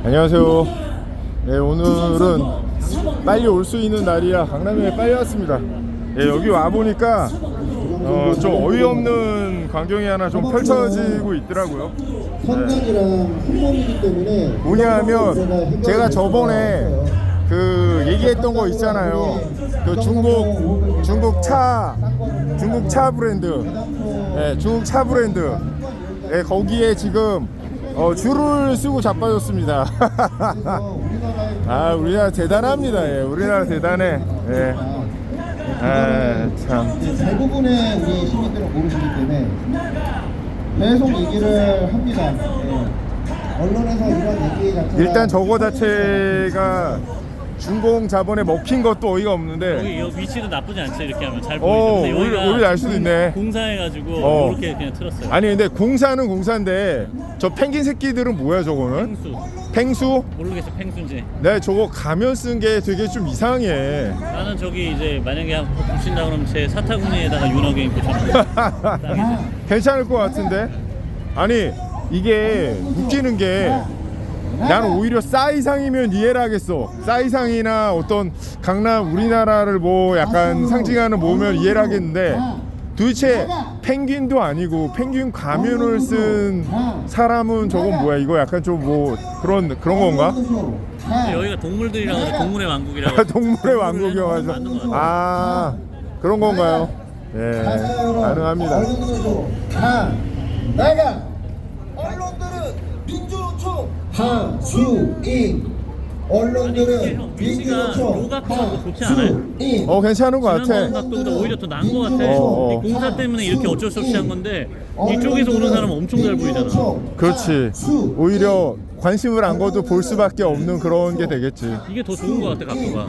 안녕하세요. 네, 오늘은 빨리 올 수 있는 날이라 강남에 빨리 왔습니다. 네, 여기 와 보니까 좀 어이없는 광경이 하나 좀 펼쳐지고 있더라고요. 선장이랑 훈련이기 때문에 뭐냐면 제가 저번에 그 얘기했던 거 있잖아요. 그 중국 차 브랜드, 네, 중국 차 브랜드. 네, 거기에 지금 줄을 쓰고 자빠졌습니다. 아, 우리나라 대단합니다. 예, 우리나라 대단해. 예. 아, 참. 대부분의 우리 시민들은 모르시기 때문에 계속 얘기를 합니다. 언론에서 이런 얘기 자체가 일단 저거 자체가 중공 자본에 먹힌 것도 어이가 없는데. 여기 위치도 나쁘지 않죠. 이렇게 하면 잘 보이죠. 근데 우리 알 수도 있네. 공사해가지고 이렇게 그냥 틀었어요. 아니 근데 공사는 공사인데 저 펭귄 새끼들은 뭐야 저거는? 펭수? 모르겠어. 펭수인지. 네, 저거 가면 쓴 게 되게 좀 이상해. 나는 저기 이제 만약에 한번 붙인다 그러면 제 사타구니에다가 윤호갱이 붙여놓고 딱이죠. 괜찮을 것 같은데. 아니 이게 웃기는 게 나는 오히려 싸이상이면 이해를 하겠어. 싸이상이나 어떤 강남 우리나라를 뭐 약간 상징하는 뭐면 이해를 하겠는데 도대체 펭귄도 아니고 펭귄 가면을 쓴 사람은 저건 뭐야? 이거 약간 좀 뭐 그런 건가? 여기가 동물들이라고 해서 동물의 왕국이라고. 동물의 왕국이어서 아 그런 건가요? 예, 가능합니다. 나가 언론들은 민주노총 하수인 언론들은 민주노총 로각하고 좋지 않아요? 괜찮은 것 지난 같아. 각도보다 오히려 더 나은 것 같아. 이 공사 때문에 이렇게 어쩔 수 없이 한 건데 이쪽에서 오는 사람은 엄청 잘 보이잖아. 그렇지. 오히려 관심을 안 거도 볼 수밖에 없는 그런 게 되겠지. 이게 더 좋은 것 같아 각도가.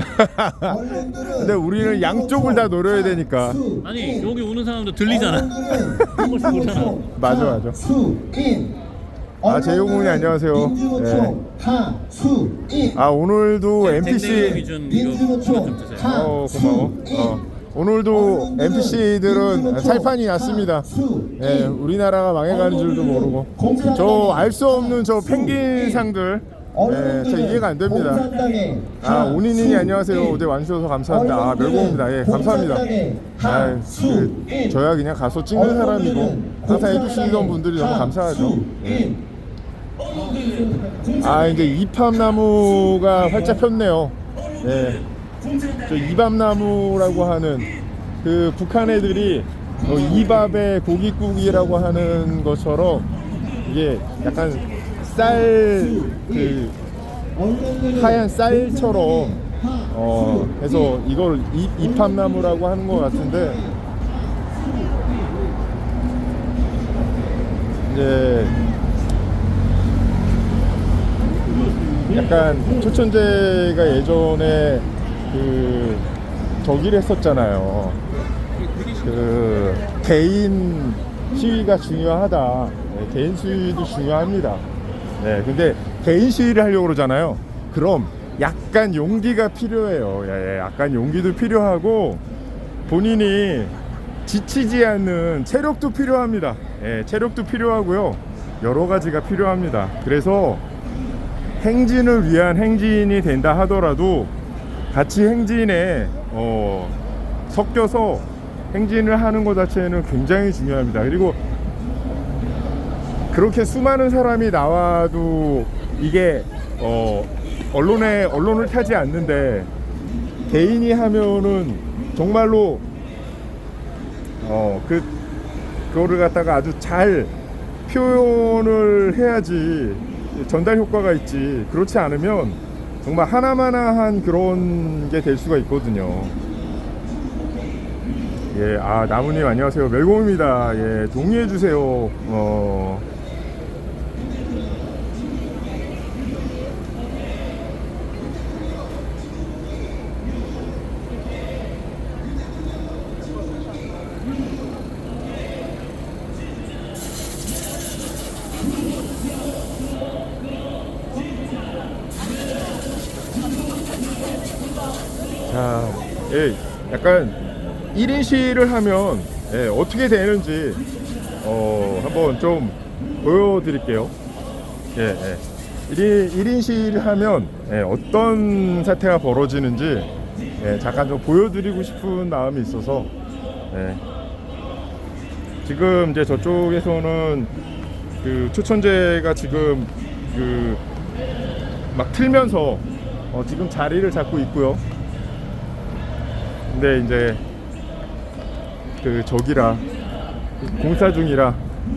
근데 우리는 양쪽을 다 노려야 되니까. 아니 여기 오는 사람도 들리잖아. 한 번씩 보잖아. 맞아. 아, 재용군이 안녕하세요. 네. 아, 오늘도 NPC 기준 이거 좀 드세요. 고마워. 오늘도 NPC들은 살판이 났습니다. 네, 우리나라가 망해가는 줄도 모르고 저 알 수 없는 저 펭귄 상들. 네, 저 이해가 안 됩니다. 아, 오니님이 안녕하세요. 어제 와주셔서 감사합니다. 아, 멸공입니다. 예, 감사합니다. 아, 저야 그냥 가서 찍는 사람이고 항상 해주시던 분들이 너무 감사하죠. 예. 아, 이제 이팝나무가 활짝 폈네요. 예. 저 이밥나무라고 하는 그 북한 애들이 이밥에 고깃국이라고 하는 것처럼 이게 약간 그 하얀 쌀처럼 해서 이걸 이팝나무라고 하는 것 같은데 이제 약간 초천재가 예전에 그 저기를 했었잖아요. 그 개인 시위가 중요하다. 네, 개인 시위도 중요합니다. 네, 근데 개인 시위를 하려고 그러잖아요. 그럼 약간 용기가 필요해요. 예, 약간 용기도 필요하고 본인이 지치지 않는 체력도 필요합니다. 예, 체력도 필요하고요. 여러 가지가 필요합니다. 그래서 행진을 위한 행진이 된다 하더라도 같이 행진에 섞여서 행진을 하는 것 자체는 굉장히 중요합니다. 그리고 그렇게 수많은 사람이 나와도 이게 언론을 타지 않는데 개인이 하면은 정말로 그거를 갖다가 아주 잘 표현을 해야지 전달 효과가 있지. 그렇지 않으면 정말 하나마나한 그런 게 될 수가 있거든요. 예, 아, 나무님 안녕하세요. 멜공입니다. 예, 동의해 주세요. 자, 예, 약간 1인 시위를 하면 어떻게 되는지 한번 좀 보여드릴게요. 예, 예. 1인 시위를 하면 어떤 사태가 벌어지는지 잠깐 좀 보여드리고 싶은 마음이 있어서 지금 이제 저쪽에서는 그 초천재가 지금 그 막 틀면서 지금 자리를 잡고 있고요. 근데 이제 그 저기라 공사 중이라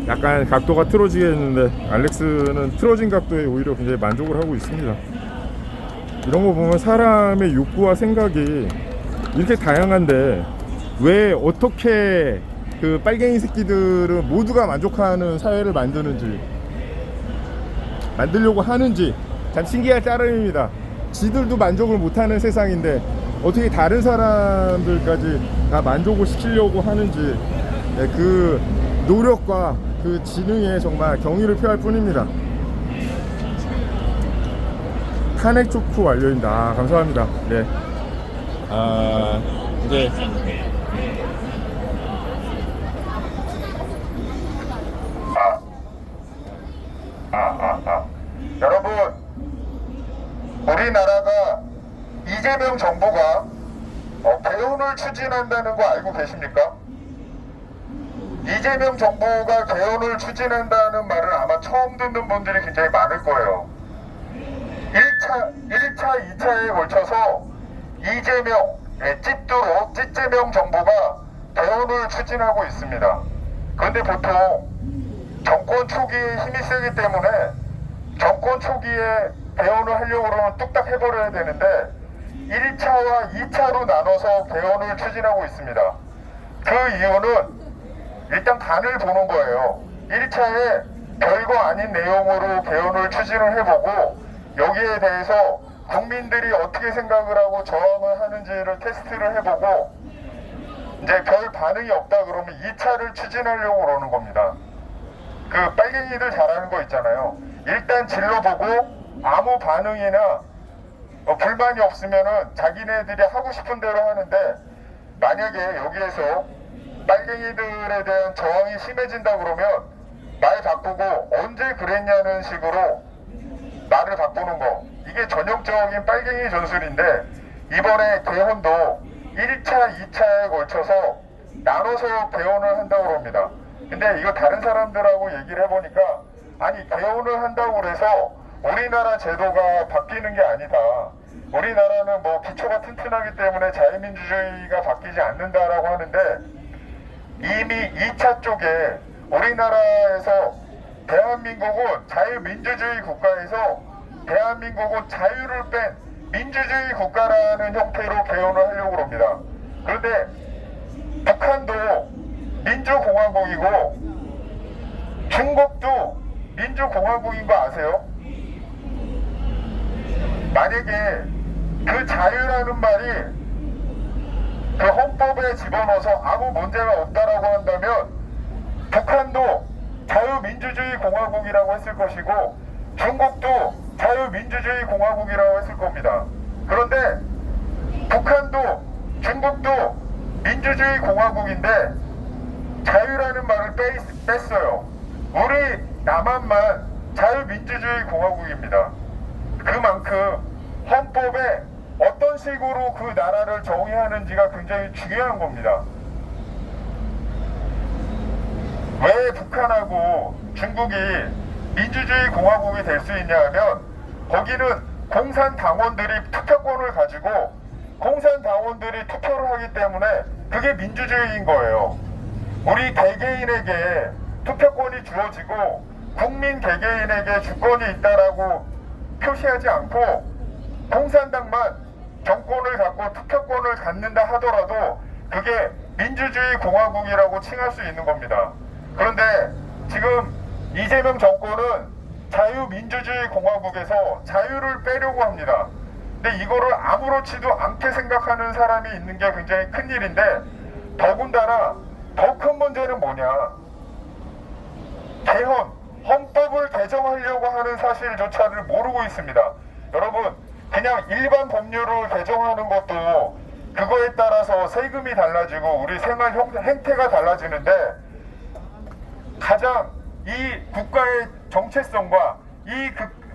약간 각도가 틀어지겠는데 알렉스는 틀어진 각도에 오히려 굉장히 만족을 하고 있습니다. 이런 거 보면 사람의 욕구와 생각이 이렇게 다양한데 왜 어떻게 그 빨갱이 새끼들은 모두가 만족하는 사회를 만들려고 하는지 참 신기할 따름입니다. 지들도 만족을 못하는 세상인데 어떻게 다른 사람들까지 다 만족을 시키려고 하는지 그 노력과 그 지능에 정말 경의를 표할 뿐입니다. 탄핵 초크 완료입니다. 감사합니다. 네. 이제 여러분, 우리나라가 이재명 정부가 개헌을 추진한다는 거 알고 계십니까? 이재명 정부가 개헌을 추진한다는 말을 아마 처음 듣는 분들이 굉장히 많을 거예요. 1차, 2차에 걸쳐서 이재명, 찌재명 정부가 개헌을 추진하고 있습니다. 그런데 보통 정권 초기에 힘이 세기 때문에 정권 초기에 개헌을 하려고 그러면 뚝딱 해버려야 되는데 1차와 2차로 나눠서 개헌을 추진하고 있습니다. 그 이유는 일단 간을 보는 거예요. 1차에 별거 아닌 내용으로 개헌을 추진을 해보고 여기에 대해서 국민들이 어떻게 생각을 하고 저항을 하는지를 테스트를 해보고 이제 별 반응이 없다 그러면 2차를 추진하려고 그러는 겁니다. 그 빨갱이들 잘하는 거 있잖아요. 일단 질러보고 아무 반응이나 불만이 없으면은 자기네들이 하고 싶은 대로 하는데 만약에 여기에서 빨갱이들에 대한 저항이 심해진다 그러면 말 바꾸고 언제 그랬냐는 식으로 말을 바꾸는 거, 이게 전형적인 빨갱이 전술인데 이번에 개헌도 1차, 2차에 걸쳐서 나눠서 개헌을 한다고 합니다. 근데 이거 다른 사람들하고 얘기를 해보니까 아니 개헌을 한다고 그래서 우리나라 제도가 바뀌는 게 아니다. 우리나라는 뭐 기초가 튼튼하기 때문에 자유민주주의가 바뀌지 않는다라고 하는데 이미 2차 쪽에 우리나라에서 대한민국은 자유민주주의 국가에서 대한민국은 자유를 뺀 민주주의 국가라는 형태로 개헌을 하려고 합니다. 그런데 북한도 민주공화국이고 중국도 민주공화국인 거 아세요? 만약에 그 자유라는 말이 그 헌법에 집어넣어서 아무 문제가 없다라고 한다면 북한도 자유민주주의 공화국이라고 했을 것이고 중국도 자유민주주의 공화국이라고 했을 겁니다. 그런데 북한도 중국도 민주주의 공화국인데 자유라는 말을 뺐어요. 우리 남한만 자유민주주의 공화국입니다. 그만큼 헌법에 어떤 식으로 그 나라를 정의하는지가 굉장히 중요한 겁니다. 왜 북한하고 중국이 민주주의 공화국이 될 수 있냐 하면 거기는 공산당원들이 투표권을 가지고 공산당원들이 투표를 하기 때문에 그게 민주주의인 거예요. 우리 개개인에게 투표권이 주어지고 국민 개개인에게 주권이 있다라고 표시하지 않고 공산당만 정권을 갖고 투표권을 갖는다 하더라도 그게 민주주의 공화국이라고 칭할 수 있는 겁니다. 그런데 지금 이재명 정권은 자유민주주의 공화국에서 자유를 빼려고 합니다. 근데 이거를 아무렇지도 않게 생각하는 사람이 있는 게 굉장히 큰 일인데 더군다나 더 큰 문제는 뭐냐, 개헌, 헌법을 개정하려고 하는 사실조차를 모르고 있습니다. 여러분, 그냥 일반 법률을 개정하는 것도 그거에 따라서 세금이 달라지고 우리 생활 행태가 달라지는데 가장 이 국가의 정체성과 이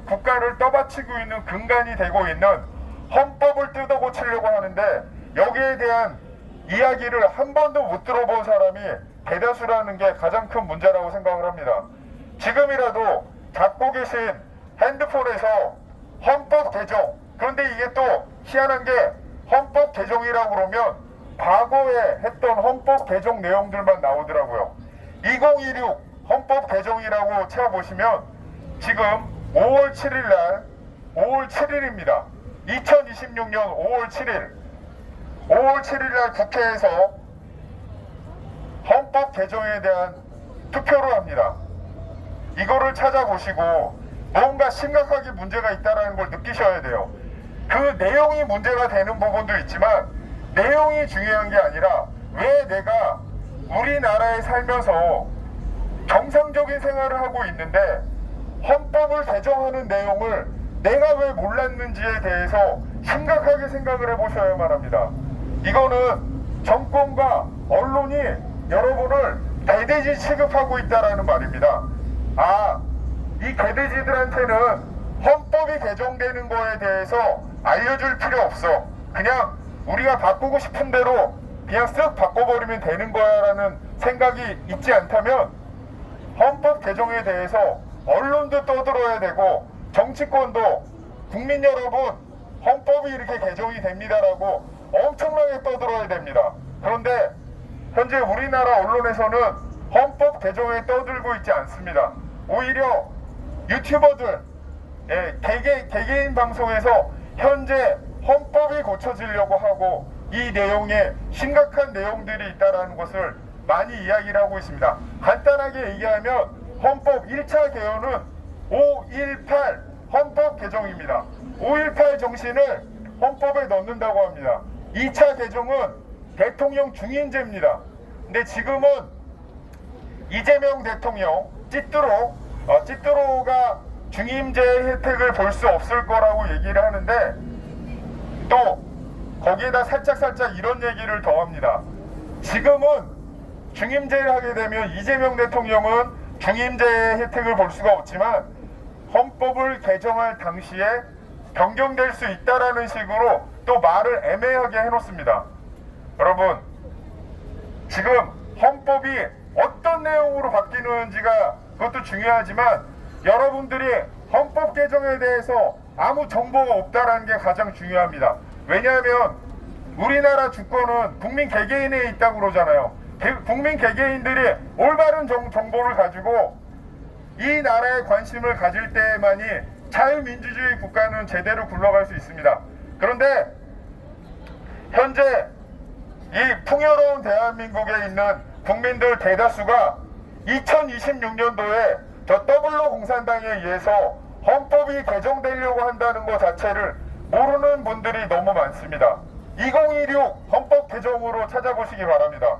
국가를 떠받치고 있는 근간이 되고 있는 헌법을 뜯어고치려고 하는데 여기에 대한 이야기를 한 번도 못 들어본 사람이 대다수라는 게 가장 큰 문제라고 생각을 합니다. 지금이라도 잡고 계신 핸드폰에서 헌법 개정, 그런데 이게 또 희한한 게 헌법 개정이라고 그러면 과거에 했던 헌법 개정 내용들만 나오더라고요. 2016 헌법 개정이라고 찾아보시면 지금 5월 7일 날 5월 7일입니다. 2026년 5월 7일 5월 7일 날 국회에서 헌법 개정에 대한 투표를 합니다. 이거를 찾아보시고 뭔가 심각하게 문제가 있다는 걸 느끼셔야 돼요. 그 내용이 문제가 되는 부분도 있지만 내용이 중요한 게 아니라 왜 내가 우리나라에 살면서 정상적인 생활을 하고 있는데 헌법을 개정하는 내용을 내가 왜 몰랐는지에 대해서 심각하게 생각을 해보셔야만 합니다. 이거는 정권과 언론이 여러분을 개돼지 취급하고 있다라는 말입니다. 이 개돼지들한테는 헌법이 개정되는 거에 대해서 알려줄 필요 없어. 그냥 우리가 바꾸고 싶은 대로 그냥 쓱 바꿔버리면 되는 거야 라는 생각이 있지 않다면 헌법 개정에 대해서 언론도 떠들어야 되고 정치권도 국민 여러분 헌법이 이렇게 개정이 됩니다라고 엄청나게 떠들어야 됩니다. 그런데 현재 우리나라 언론에서는 헌법 개정에 떠들고 있지 않습니다. 오히려 유튜버들 개개인 방송에서 현재 헌법이 고쳐지려고 하고 이 내용에 심각한 내용들이 있다는 것을 많이 이야기를 하고 있습니다. 간단하게 얘기하면 헌법 1차 개헌은 5.18 헌법 개정입니다. 5.18 정신을 헌법에 넣는다고 합니다. 2차 개정은 대통령 중임제입니다. 근데 지금은 이재명 대통령 찌뚜로가 중임제 혜택을 볼 수 없을 거라고 얘기를 하는데 또 거기에다 살짝 이런 얘기를 더합니다. 지금은 중임제를 하게 되면 이재명 대통령은 중임제의 혜택을 볼 수가 없지만 헌법을 개정할 당시에 변경될 수 있다라는 식으로 또 말을 애매하게 해놓습니다. 여러분 지금 헌법이 어떤 내용으로 바뀌는지가 그것도 중요하지만 여러분들이 헌법 개정에 대해서 아무 정보가 없다라는 게 가장 중요합니다. 왜냐하면 우리나라 주권은 국민 개개인에 있다고 그러잖아요. 국민 개개인들이 올바른 정보를 가지고 이 나라에 관심을 가질 때만이 자유민주주의 국가는 제대로 굴러갈 수 있습니다. 그런데 현재 이 풍요로운 대한민국에 있는 국민들 대다수가 2026년도에 저 더블로 공산당에 의해서 헌법이 개정되려고 한다는 것 자체를 모르는 분들이 너무 많습니다. 2016 헌법 개정으로 찾아보시기 바랍니다.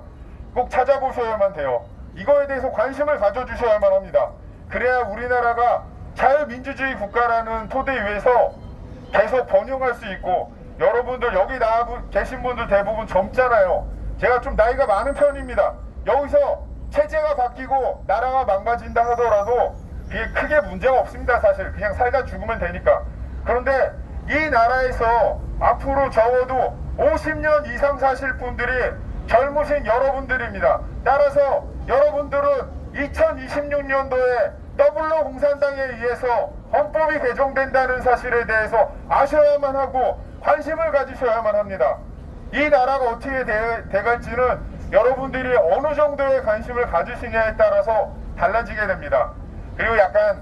꼭 찾아보셔야만 돼요. 이거에 대해서 관심을 가져주셔야만 합니다. 그래야 우리나라가 자유민주주의 국가라는 토대 위에서 계속 번영할 수 있고 여러분들 여기 나와 계신 분들 대부분 젊잖아요. 제가 좀 나이가 많은 편입니다. 여기서 체제가 바뀌고 나라가 망가진다 하더라도 이게 크게 문제가 없습니다. 사실 그냥 살다 죽으면 되니까. 그런데 이 나라에서 앞으로 적어도 50년 이상 사실 분들이 젊으신 여러분들입니다. 따라서 여러분들은 2026년도에 더블로 공산당에 의해서 헌법이 개정된다는 사실에 대해서 아셔야만 하고 관심을 가지셔야만 합니다. 이 나라가 어떻게 돼갈지는 여러분들이 어느 정도의 관심을 가지시냐에 따라서 달라지게 됩니다. 그리고 약간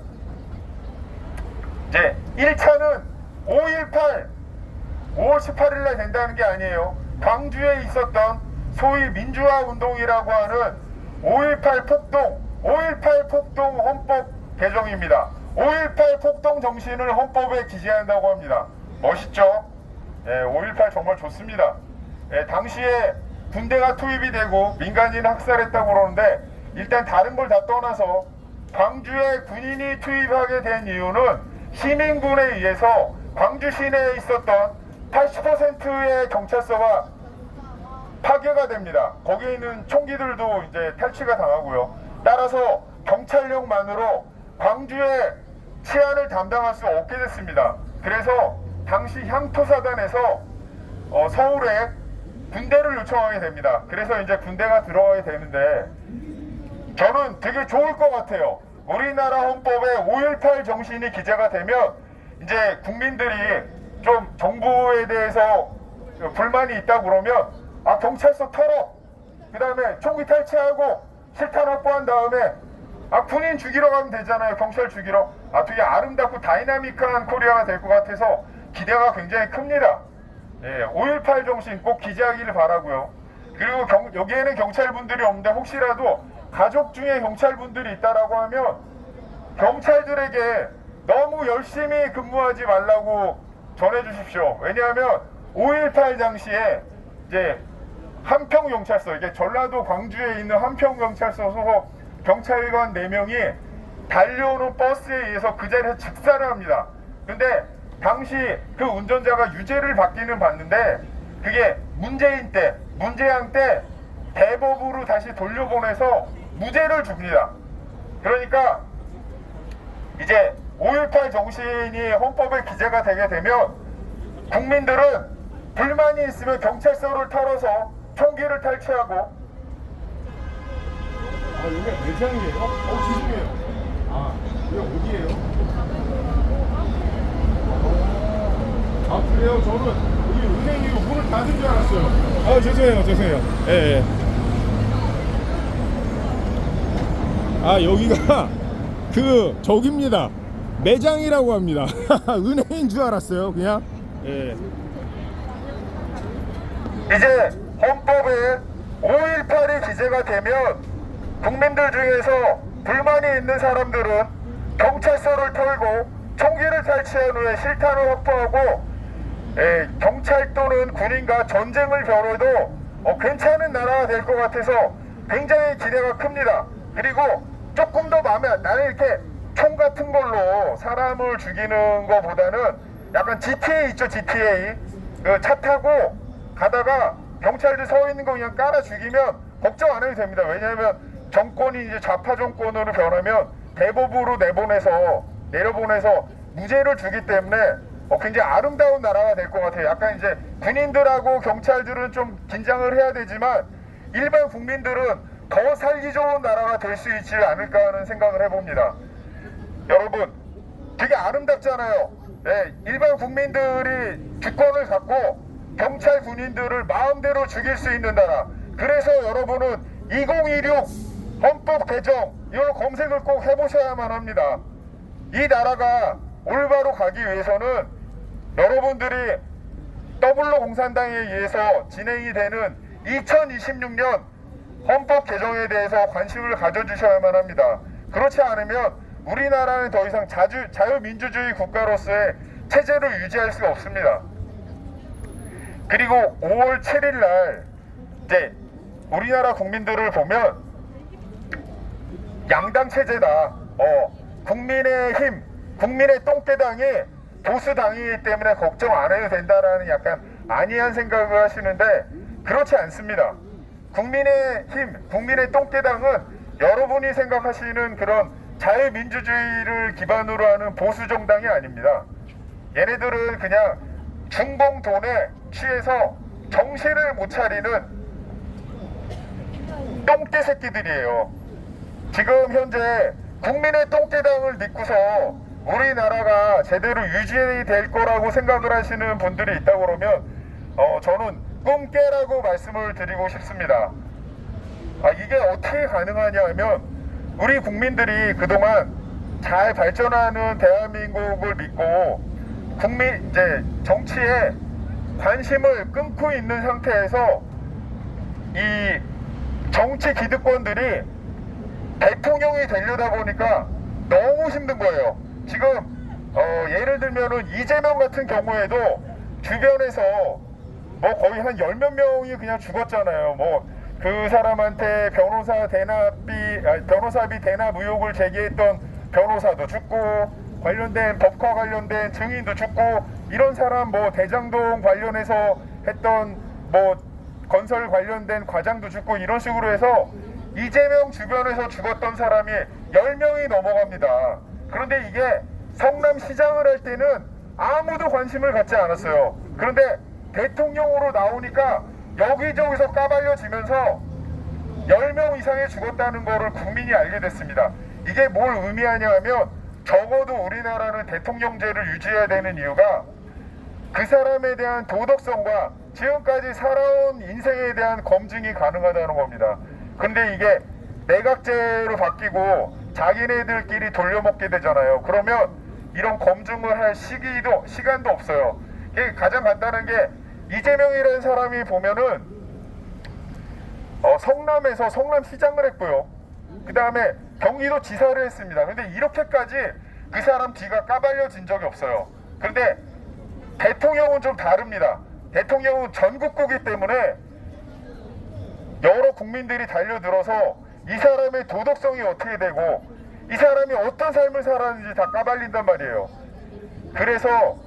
이제 1차는 5.18 5월 18일에 된다는 게 아니에요. 광주에 있었던 소위 민주화 운동이라고 하는 5.18 폭동 헌법 개정입니다. 5.18 폭동 정신을 헌법에 기재한다고 합니다. 멋있죠? 5.18 정말 좋습니다. 당시에 군대가 투입이 되고 민간인 학살했다고 그러는데 일단 다른 걸 다 떠나서 광주에 군인이 투입하게 된 이유는 시민군에 의해서 광주 시내에 있었던 80%의 경찰서가 파괴가 됩니다. 거기에 있는 총기들도 이제 탈취가 당하고요. 따라서 경찰력만으로 광주에 치안을 담당할 수 없게 됐습니다. 그래서 당시 향토사단에서 서울에 군대를 요청하게 됩니다. 그래서 이제 군대가 들어가게 되는데 저는 되게 좋을 것 같아요. 우리나라 헌법에 5.18 정신이 기재가 되면 이제 국민들이 좀 정부에 대해서 불만이 있다 그러면 경찰서 털어, 그 다음에 총기 탈취하고 실탄 확보한 다음에 군인 죽이러 가면 되잖아요. 경찰 죽이러. 되게 아름답고 다이나믹한 코리아가 될 것 같아서 기대가 굉장히 큽니다. 5.18 정신 꼭 기재하기를 바라고요. 그리고 여기에는 경찰분들이 없는데 혹시라도 가족 중에 경찰분들이 있다라고 하면 경찰들에게 너무 열심히 근무하지 말라고 전해주십시오. 왜냐하면 5.18 당시에 이제 한평경찰서, 이게 전라도 광주에 있는 한평경찰서 소속 경찰관 4명이 달려오는 버스에 의해서 그 자리에서 즉사를 합니다. 근데 당시 그 운전자가 유죄를 받기는 받는데 그게 문재인 때, 문재양 때 대법으로 다시 돌려보내서 무죄를 줍니다. 그러니까 이제 5.18 정신이 헌법에 기재가 되게 되면 국민들은 불만이 있으면 경찰서를 털어서 총기를 탈취하고. 여기가 매장이에요? 죄송해요. 여기 어디예요? 그래요? 저는 여기 은행이고 문을 닫은 줄 알았어요. 죄송해요. 예. 여기가 저기입니다. 매장이라고 합니다. 은행인 줄 알았어요, 그냥. 예. 이제 헌법에 5.18이 기재가 되면 국민들 중에서 불만이 있는 사람들은 경찰서를 털고 총기를 탈취한 후에 실탄을 확보하고 경찰 또는 군인과 전쟁을 벌여도 괜찮은 나라가 될 것 같아서 굉장히 기대가 큽니다. 그리고 조금 더 나는 이렇게 총 같은 걸로 사람을 죽이는 것보다는 약간 GTA 있죠, GTA. 그 차 타고 가다가 경찰들 서 있는 거 그냥 깔아 죽이면 걱정 안 해도 됩니다. 왜냐하면 정권이 이제 좌파 정권으로 변하면 대법으로 내려보내서 무죄를 주기 때문에 굉장히 아름다운 나라가 될 것 같아요. 약간 이제 군인들하고 경찰들은 좀 긴장을 해야 되지만 일반 국민들은 더 살기 좋은 나라가 될 수 있지 않을까 하는 생각을 해봅니다. 여러분, 되게 아름답잖아요. 일반 국민들이 주권을 갖고 경찰 군인들을 마음대로 죽일 수 있는 나라. 그래서 여러분은 2016 헌법 개정 이걸 검색을 꼭 해보셔야만 합니다. 이 나라가 올바로 가기 위해서는 여러분들이 더블로 공산당에 의해서 진행이 되는 2026년 헌법 개정에 대해서 관심을 가져주셔야만 합니다. 그렇지 않으면 우리나라는 더 이상 자유민주주의 국가로서의 체제를 유지할 수가 없습니다. 그리고 5월 7일 날 이제 우리나라 국민들을 보면 양당 체제다. 국민의힘, 국민의 똥개당이 보수당이기 때문에 걱정 안 해도 된다라는 약간 안이한 생각을 하시는데 그렇지 않습니다. 국민의힘, 국민의 똥개당은 여러분이 생각하시는 그런 자유민주주의를 기반으로 하는 보수정당이 아닙니다. 얘네들은 그냥 중봉 돈에 취해서 정신을 못 차리는 똥개 새끼들이에요. 지금 현재 국민의 똥개당을 믿고서 우리나라가 제대로 유지될 거라고 생각을 하시는 분들이 있다고 그러면 저는 꿈깨라고 말씀을 드리고 싶습니다. 이게 어떻게 가능하냐 하면 우리 국민들이 그동안 잘 발전하는 대한민국을 믿고 이제 정치에 관심을 끊고 있는 상태에서 이 정치 기득권들이 대통령이 되려다 보니까 너무 힘든 거예요. 지금 예를 들면은 이재명 같은 경우에도 주변에서 거의 한 10몇 명이 그냥 죽었잖아요. 그 사람한테 변호사비 대납 의혹을 제기했던 변호사도 죽고 관련된 법과 관련된 증인도 죽고 이런 사람 대장동 관련해서 했던 건설 관련된 과장도 죽고 이런 식으로 해서 이재명 주변에서 죽었던 사람이 10명이 넘어갑니다. 그런데 이게 성남시장을 할 때는 아무도 관심을 갖지 않았어요. 그런데 대통령으로 나오니까 여기저기서 까발려지면서 10명 이상이 죽었다는 거를 국민이 알게 됐습니다. 이게 뭘 의미하냐 하면 적어도 우리나라는 대통령제를 유지해야 되는 이유가 그 사람에 대한 도덕성과 지금까지 살아온 인생에 대한 검증이 가능하다는 겁니다. 근데 이게 내각제로 바뀌고 자기네들끼리 돌려먹게 되잖아요. 그러면 이런 검증을 할 시간도 없어요. 이게 가장 간단한 게 이재명이라는 사람이 보면은 성남에서 성남시장을 했고요. 그 다음에 경기도 지사를 했습니다. 근데 이렇게까지 그 사람 뒤가 까발려진 적이 없어요. 그런데 대통령은 좀 다릅니다. 대통령은 전국구기 때문에 여러 국민들이 달려들어서 이 사람의 도덕성이 어떻게 되고 이 사람이 어떤 삶을 살았는지 다 까발린단 말이에요. 그래서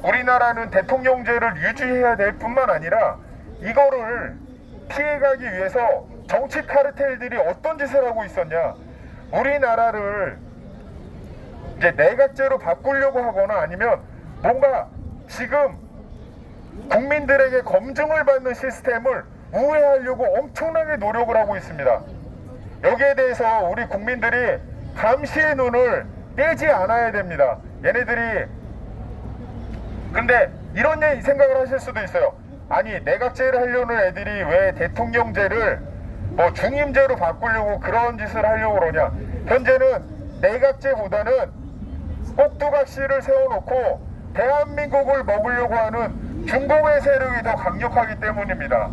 우리나라는 대통령제를 유지해야 될 뿐만 아니라 이거를 피해가기 위해서 정치 카르텔들이 어떤 짓을 하고 있었냐, 우리나라를 이제 내각제로 바꾸려고 하거나 아니면 뭔가 지금 국민들에게 검증을 받는 시스템을 우회하려고 엄청나게 노력을 하고 있습니다. 여기에 대해서 우리 국민들이 감시의 눈을 떼지 않아야 됩니다. 얘네들이 근데 이런 생각을 하실 수도 있어요. 아니 내각제를 하려는 애들이 왜 대통령제를 뭐 중임제로 바꾸려고 그런 짓을 하려고 그러냐. 현재는 내각제보다는 꼭두각시를 세워놓고 대한민국을 먹으려고 하는 중국의 세력이 더 강력하기 때문입니다.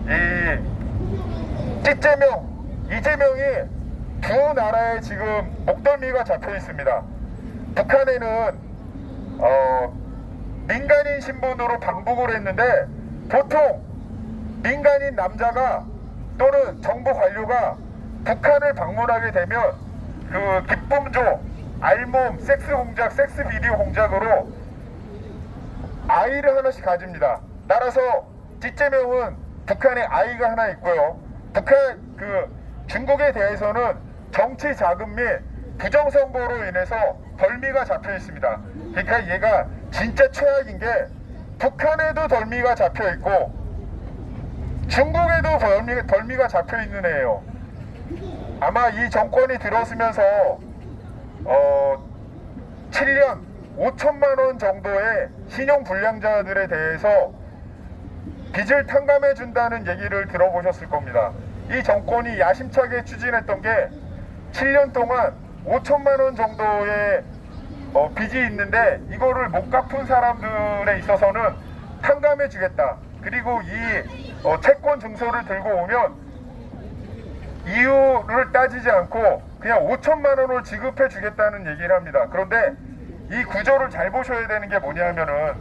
이 이재명이 두 나라에 지금 목덜미가 잡혀 있습니다. 북한에는 민간인 신분으로 방북을 했는데 보통 민간인 남자가 또는 정부 관료가 북한을 방문하게 되면 그 기쁨조, 알몸, 섹스 공작, 섹스 비디오 공작으로 아이를 하나씩 가집니다. 따라서 찌제명은 북한에 아이가 하나 있고요. 중국에 대해서는 정치 자금 및 부정선거로 인해서 덜미가 잡혀 있습니다. 그러니까 얘가 진짜 최악인 게 북한에도 덜미가 잡혀 있고 중국에도 덜미가 잡혀 있는 애예요. 아마 이 정권이 들어서면서 7년 5천만 원 정도의 신용 불량자들에 대해서 빚을 탕감해 준다는 얘기를 들어보셨을 겁니다. 이 정권이 야심차게 추진했던 게 7년 동안 5천만 원 정도의 빚이 있는데 이거를 못 갚은 사람들에 있어서는 탕감해 주겠다. 그리고 이 채권 증서를 들고 오면 이유를 따지지 않고 그냥 5천만 원을 지급해 주겠다는 얘기를 합니다. 그런데 이 구조를 잘 보셔야 되는 게 뭐냐면은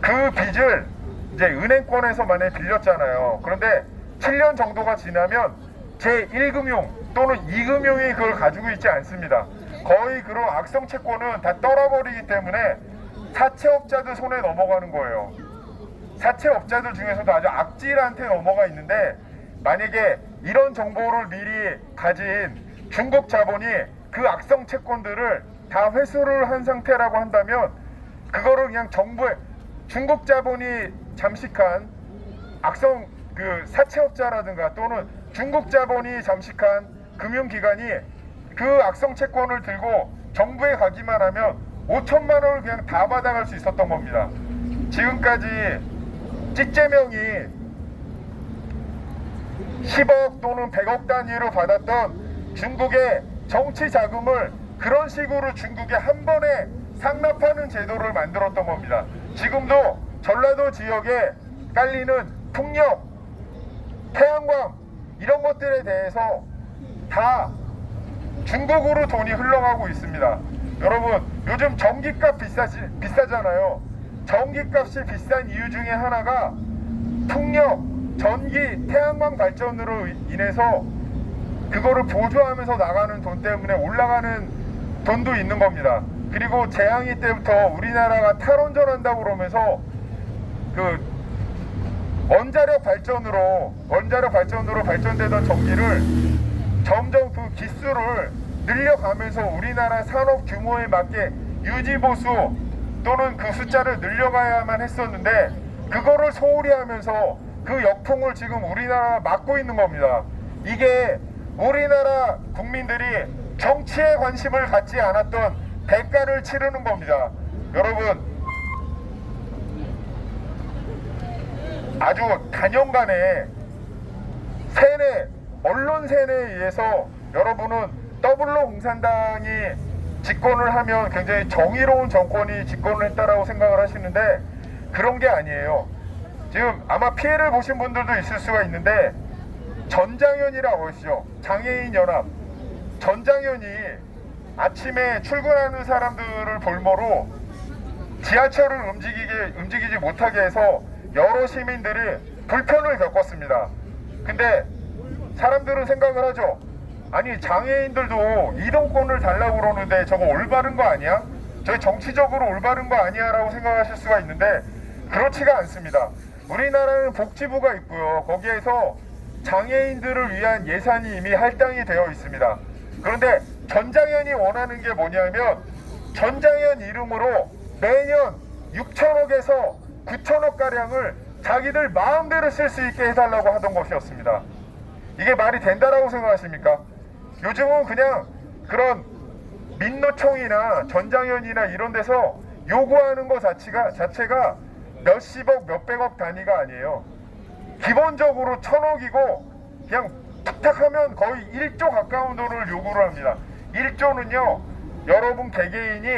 그 빚을 이제 은행권에서 만약에 빌렸잖아요. 그런데 7년 정도가 지나면 제1금융 또는 2금융이 그걸 가지고 있지 않습니다. 거의 그런 악성 채권은 다 떨어버리기 때문에 사채업자들 손에 넘어가는 거예요. 사채업자들 중에서도 아주 악질한테 넘어가 있는데 만약에 이런 정보를 미리 가진 중국 자본이 그 악성 채권들을 다 회수를 한 상태라고 한다면 그거를 그냥 정부에 중국 자본이 잠식한 악성 그 사채업자라든가 또는 중국 자본이 잠식한 금융기관이 그 악성 채권을 들고 정부에 가기만 하면 5천만 원을 그냥 다 받아갈 수 있었던 겁니다. 지금까지 찌제명이 10억 또는 100억 단위로 받았던 중국의 정치 자금을 그런 식으로 중국에 한 번에 상납하는 제도를 만들었던 겁니다. 지금도 전라도 지역에 깔리는 풍력, 태양광 이런 것들에 대해서 다 중국으로 돈이 흘러가고 있습니다. 여러분 요즘 전기값 비싸잖아요. 전기값이 비싼 이유 중에 하나가 풍력, 전기, 태양광 발전으로 인해서 그거를 보조하면서 나가는 돈 때문에 올라가는 돈도 있는 겁니다. 그리고 재앙이 때부터 우리나라가 탈원전한다고 그러면서 그 원자력 발전으로 발전되던 전기를 점점 그 기수를 늘려가면서 우리나라 산업 규모에 맞게 유지보수 또는 그 숫자를 늘려가야만 했었는데 그거를 소홀히 하면서 그 역풍을 지금 우리나라가 맞고 있는 겁니다. 이게 우리나라 국민들이 정치에 관심을 갖지 않았던 대가를 치르는 겁니다. 여러분, 아주 단연간에 언론 세뇌에 의해서 여러분은 더블로 공산당이 집권을 하면 굉장히 정의로운 정권이 집권을 했다라고 생각을 하시는데 그런 게 아니에요. 지금 아마 피해를 보신 분들도 있을 수가 있는데 전장현이라고 하시죠. 장애인 연합. 전장현이 아침에 출근하는 사람들을 볼모로 지하철을 움직이지 못하게 해서 여러 시민들이 불편을 겪었습니다. 근데 사람들은 생각을 하죠. 아니, 장애인들도 이동권을 달라고 그러는데 저거 올바른 거 아니야? 저게 정치적으로 올바른 거 아니야? 라고 생각하실 수가 있는데 그렇지가 않습니다. 우리나라는 복지부가 있고요. 거기에서 장애인들을 위한 예산이 이미 할당이 되어 있습니다. 그런데 전장현이 원하는 게 뭐냐면 전장현 이름으로 매년 6천억에서 9천억 가량을 자기들 마음대로 쓸 수 있게 해달라고 하던 것이었습니다. 이게 말이 된다라고 생각하십니까? 요즘은 그냥 그런 민노총이나 전장현이나 이런 데서 요구하는 것 자체가 몇십억 몇백억 단위가 아니에요. 기본적으로 1,000억이고 그냥 툭탁하면 거의 1조 가까운 돈을 요구를 합니다. 1조는요 여러분 개개인이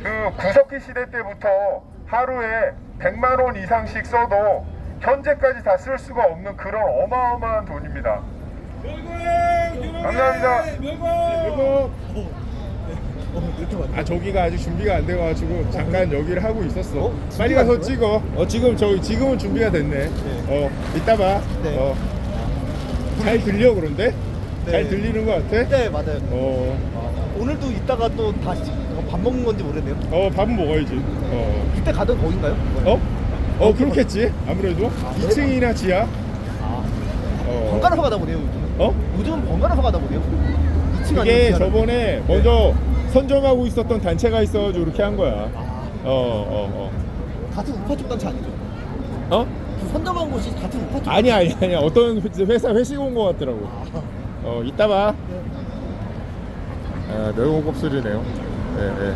그 구석기 시대 때부터 하루에 100만 원 이상씩 써도 현재까지 다 쓸 수가 없는 그런 어마어마한 돈입니다. 감사합니다. 아, 저기가 아직 준비가 안 돼가지고 잠깐 여기를 하고 있었어. 빨리 가서 찍어. 지금은 준비가 됐네. 이따 봐. 네. 잘 들려 그런데? 네. 잘 들리는 것 같아? 네, 맞아요. 오늘도 이따가 또 다시 밥 먹는 건지 모르겠네요. 밥은 먹어야지. 그때 가던 거긴가요? 그렇겠지. 아무래도 2층이나 지하. 번갈아서 가다 보네요. 요즘. 요즘은 번갈아서 가다 보네요. 2층 이게 아니면 지하를. 저번에 먼저 선점하고 있었던 단체가 있어가지고 이렇게 한 거야. 같은 우파 쪽 단체 아니죠? 그 선점한 곳이 같은 우파 쪽. 아니야. 어떤 회사 회식 온 거 같더라고. 이따 봐. 매운 곱슬이네요. 네.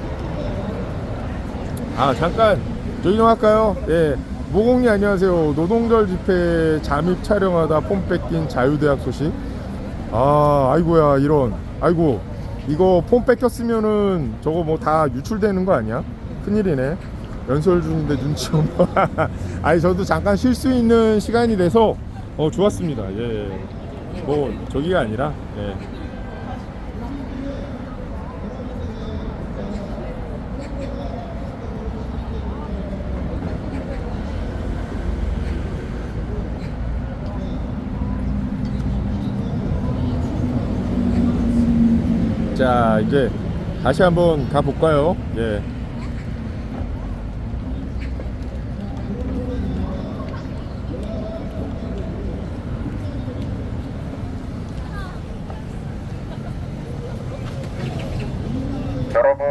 잠깐 저희 좀 할까요? 예. 모공님 안녕하세요. 노동절 집회 잠입 촬영하다 폰 뺏긴 자유대학 소식. 아이고야 이런. 아이고 이거 폰 뺏겼으면은 저거 뭐 다 유출되는 거 아니야? 큰일이네. 연설 중인데 눈치 없나? 아니 저도 잠깐 쉴 수 있는 시간이 돼서 좋았습니다. 예. 뭐 저기가 아니라. 예. 자, 이제 다시 한번 가볼까요? 예. 여러분,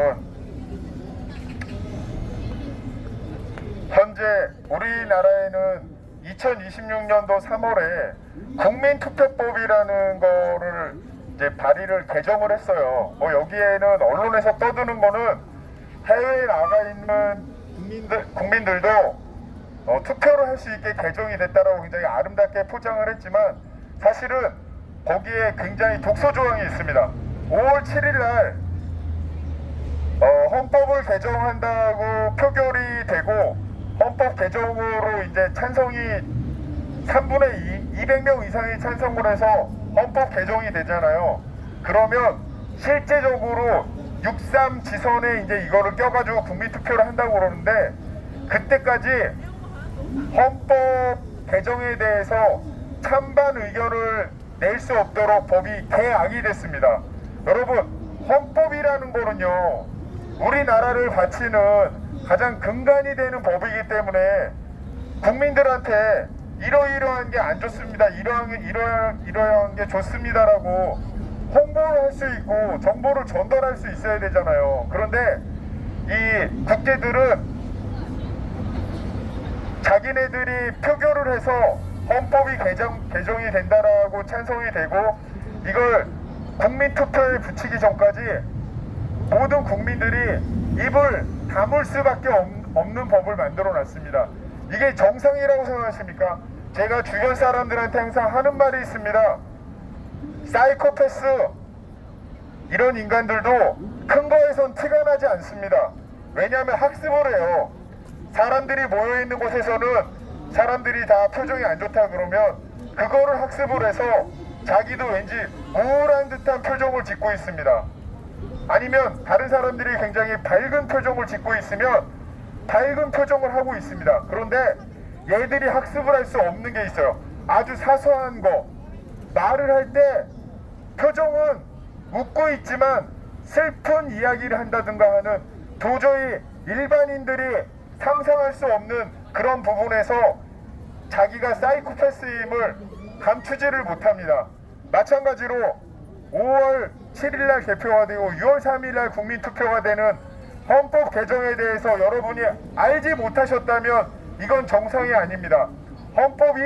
현재 우리나라에는 2026년도 3월에 국민투표법이라는 거를 이제 발의를 개정을 했어요. 여기에는 언론에서 떠드는 거는 해외에 나가 있는 국민들도 투표를 할 수 있게 개정이 됐다라고 굉장히 아름답게 포장을 했지만 사실은 거기에 굉장히 독소 조항이 있습니다. 5월 7일 날 헌법을 개정한다고 표결이 되고 헌법 개정으로 이제 찬성이 3분의 2, 200명 이상이 찬성을 해서 헌법 개정이 되잖아요. 그러면 실제적으로 6.3 지선에 이제 이거를 껴가지고 국민투표를 한다고 그러는데 그때까지 헌법 개정에 대해서 찬반 의견을 낼 수 없도록 법이 개악이 됐습니다. 여러분, 헌법이라는 거는요 우리나라를 바치는 가장 근간이 되는 법이기 때문에 국민들한테 이러이러한 게 안 좋습니다, 이러한 게 좋습니다라고 홍보를 할 수 있고 정보를 전달할 수 있어야 되잖아요. 그런데 이 국제들은 자기네들이 표결을 해서 헌법이 개정이 된다라고 찬성이 되고 이걸 국민투표에 붙이기 전까지 모든 국민들이 입을 다물 수밖에 없는 법을 만들어 놨습니다. 이게 정상이라고 생각하십니까? 제가 주변 사람들한테 항상 하는 말이 있습니다. 사이코패스 이런 인간들도 큰 거에선 티가 나지 않습니다. 왜냐하면 학습을 해요. 사람들이 모여있는 곳에서는 사람들이 다 표정이 안 좋다 그러면 그거를 학습을 해서 자기도 왠지 우울한 듯한 표정을 짓고 있습니다. 아니면 다른 사람들이 굉장히 밝은 표정을 짓고 있으면 밝은 표정을 하고 있습니다. 그런데 얘들이 학습을 할 수 없는 게 있어요. 아주 사소한 거. 말을 할 때 표정은 웃고 있지만 슬픈 이야기를 한다든가 하는 도저히 일반인들이 상상할 수 없는 그런 부분에서 자기가 사이코패스임을 감추지를 못합니다. 마찬가지로 5월 7일날 개표가 되고 6월 3일날 국민투표가 되는 헌법 개정에 대해서 여러분이 알지 못하셨다면 이건 정상이 아닙니다. 헌법이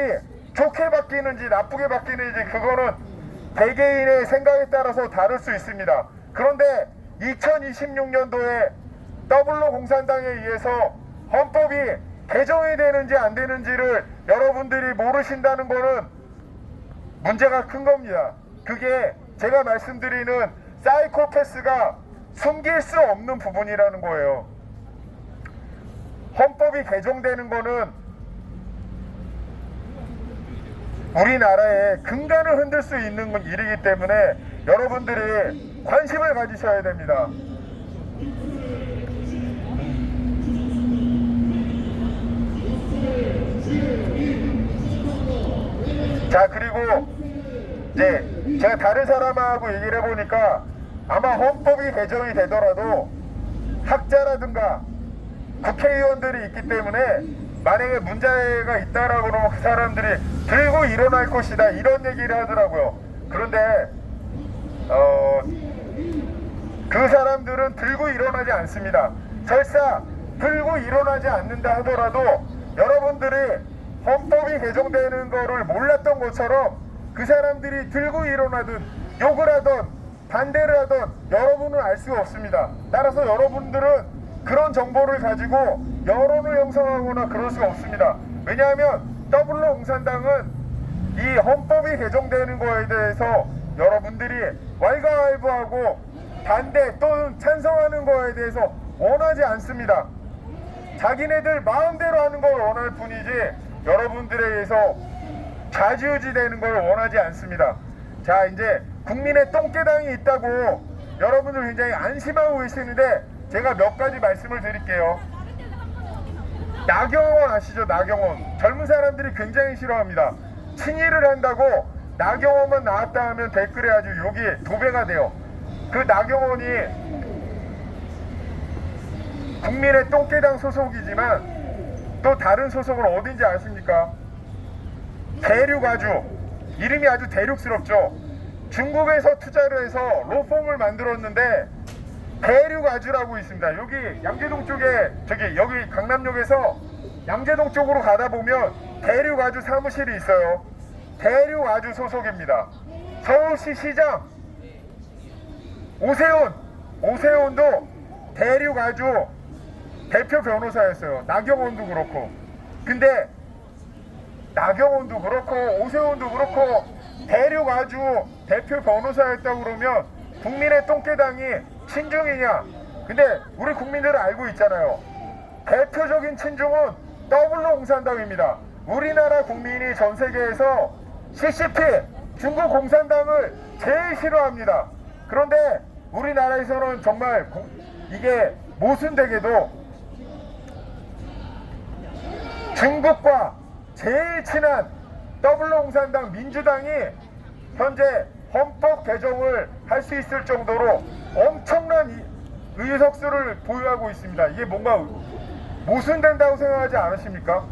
좋게 바뀌는지 나쁘게 바뀌는지 그거는 개개인의 생각에 따라서 다를 수 있습니다. 그런데 2026년도에 더블로 공산당에 의해서 헌법이 개정이 되는지 안 되는지를 여러분들이 모르신다는 거는 문제가 큰 겁니다. 그게 제가 말씀드리는 사이코패스가 숨길 수 없는 부분이라는 거예요. 헌법이 개정되는 거는 우리나라의 근간을 흔들 수 있는 일이기 때문에 여러분들이 관심을 가지셔야 됩니다. 자, 그리고 이제 제가 다른 사람하고 얘기를 해보니까 아마 헌법이 개정이 되더라도 학자라든가 국회의원들이 있기 때문에 만약에 문제가 있다라고 그러면 그 사람들이 들고 일어날 것이다 이런 얘기를 하더라고요. 그런데 그 사람들은 들고 일어나지 않습니다. 설사 들고 일어나지 않는다 하더라도 여러분들이 헌법이 개정되는 거를 몰랐던 것처럼 그 사람들이 들고 일어나든 욕을 하든 반대를 하든 여러분은 알 수가 없습니다. 따라서 여러분들은 그런 정보를 가지고 여론을 형성하거나 그럴 수가 없습니다. 왜냐하면 더블로 공산당은 이 헌법이 개정되는 거에 대해서 여러분들이 왈가왈부하고 반대 또는 찬성하는 거에 대해서 원하지 않습니다. 자기네들 마음대로 하는 걸 원할 뿐이지 여러분들에 의해서 좌지우지 되는 걸 원하지 않습니다. 자, 이제 국민의 똥개당이 있다고 여러분들 굉장히 안심하고 계시는데 제가 몇 가지 말씀을 드릴게요. 나경원 아시죠? 나경원. 젊은 사람들이 굉장히 싫어합니다. 친일을 한다고 나경원만 나왔다 하면 댓글에 아주 욕이 도배가 돼요. 그 나경원이 국민의 똥개당 소속이지만 또 다른 소속은 어딘지 아십니까? 대륙아주. 이름이 아주 대륙스럽죠. 중국에서 투자를 해서 로펌을 만들었는데 대륙아주라고 있습니다. 여기 양재동 쪽에 여기 강남역에서 양재동 쪽으로 가다 보면 대륙아주 사무실이 있어요. 대륙아주 소속입니다. 서울시 시장 오세훈도 대륙아주 대표 변호사였어요. 나경원도 그렇고. 근데 나경원도 그렇고 오세훈도 그렇고 대륙아주 대표 변호사였다고 그러면 국민의 똥개당이 친중이냐? 근데 우리 국민들은 알고 있잖아요. 대표적인 친중은 더블로 공산당입니다. 우리나라 국민이 전 세계에서 CCP 중국 공산당을 제일 싫어합니다. 그런데 우리나라에서는 정말 이게 모순되게도 중국과 제일 친한 더블로 공산당 민주당이 현재 헌법 개정을 할 수 있을 정도로 엄청난 의석수를 보유하고 있습니다. 이게 뭔가 모순된다고 생각하지 않으십니까?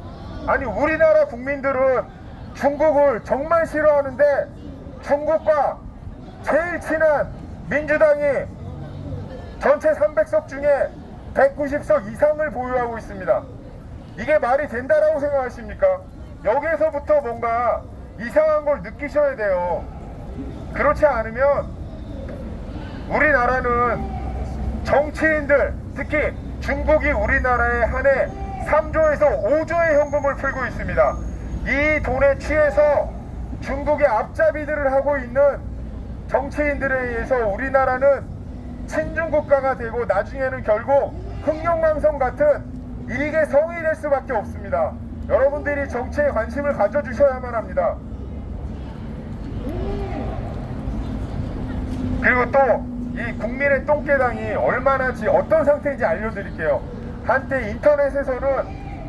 아니, 우리나라 국민들은 중국을 정말 싫어하는데 중국과 제일 친한 민주당이 전체 300석 중에 190석 이상을 보유하고 있습니다. 이게 말이 된다라고 생각하십니까? 여기에서부터 뭔가 이상한 걸 느끼셔야 돼요. 그렇지 않으면 우리나라는 정치인들, 특히 중국이 우리나라에 한 해 3조에서 5조의 현금을 풀고 있습니다. 이 돈에 취해서 중국의 앞잡이들을 하고 있는 정치인들에 의해서 우리나라는 친중 국가가 되고 나중에는 결국 흑룡강성 같은 일개 성이 될 수밖에 없습니다. 여러분들이 정치에 관심을 가져주셔야만 합니다. 그리고 또 이 국민의 똥개당이 얼마나 어떤 상태인지 알려드릴게요. 한때 인터넷에서는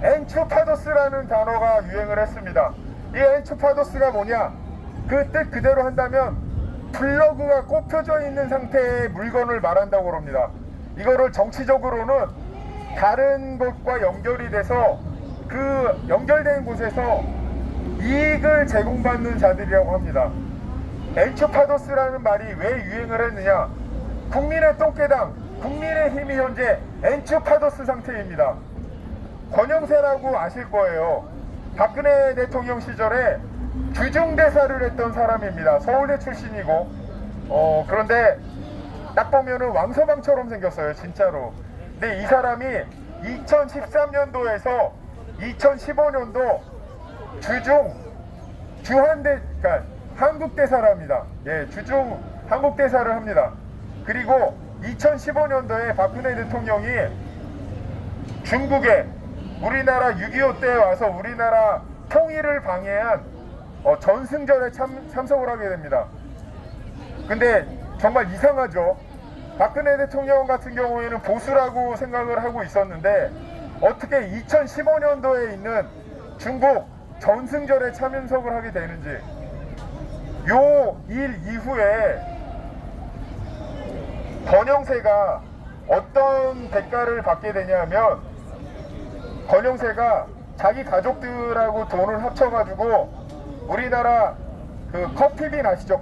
엔추파도스라는 단어가 유행을 했습니다. 이 엔추파도스가 뭐냐? 그 뜻 그대로 한다면 플러그가 꼽혀져 있는 상태의 물건을 말한다고 합니다. 이거를 정치적으로는 다른 것과 연결이 돼서 그 연결된 곳에서 이익을 제공받는 자들이라고 합니다. 엔추파도스라는 말이 왜 유행을 했느냐? 국민의 똥개당, 국민의힘이 현재 엔추파도스 상태입니다. 권영세라고 아실 거예요. 박근혜 대통령 시절에 주중대사를 했던 사람입니다. 서울대 출신이고 그런데 딱 보면은 왕서방처럼 생겼어요, 진짜로. 근데 이 사람이 2013년도에서 2015년도 그러니까 한국대사랍니다. 예, 주중 한국대사를 합니다. 그리고 2015년도에 박근혜 대통령이 중국에 우리나라 6.25 때 와서 우리나라 통일을 방해한 전승절에 참석을 하게 됩니다. 근데 정말 이상하죠. 박근혜 대통령 같은 경우에는 보수라고 생각을 하고 있었는데 어떻게 2015년도에 있는 중국 전승절에 참석을 하게 되는지. 요 일 이후에 권영세가 어떤 대가를 받게 되냐면 권영세가 자기 가족들하고 돈을 합쳐가지고 우리나라 그 커피빈 아시죠?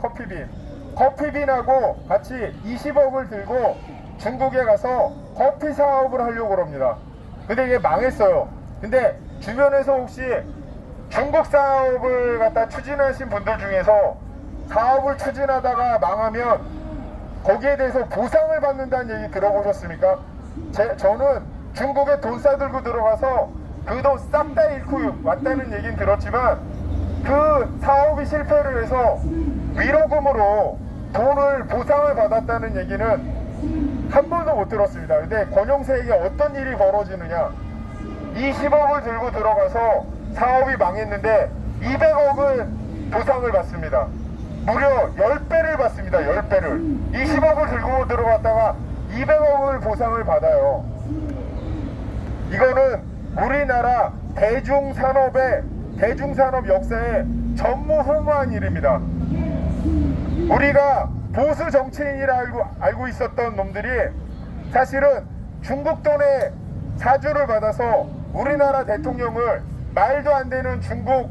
커피빈하고 같이 20억을 들고 중국에 가서 커피 사업을 하려고 합니다. 근데 이게 망했어요. 근데 주변에서 혹시 중국 사업을 갖다 추진하신 분들 중에서 사업을 추진하다가 망하면 거기에 대해서 보상을 받는다는 얘기 들어보셨습니까? 저는 중국에 돈 싸들고 들어가서 그 돈 싹 다 잃고 왔다는 얘기는 들었지만 그 사업이 실패를 해서 위로금으로 돈을 보상을 받았다는 얘기는 한 번도 못 들었습니다. 근데 권영세에게 어떤 일이 벌어지느냐? 20억을 들고 들어가서 사업이 망했는데 200억을 보상을 받습니다. 무려 10배를 받습니다. 10배를. 20억을 들고 들어갔다가 200억을 보상을 받아요. 이거는 우리나라 대중산업 역사에 전무후무한 일입니다. 우리가 보수 정치인이라 알고 있었던 놈들이 사실은 중국 돈에 사주를 받아서 우리나라 대통령을 말도 안 되는 중국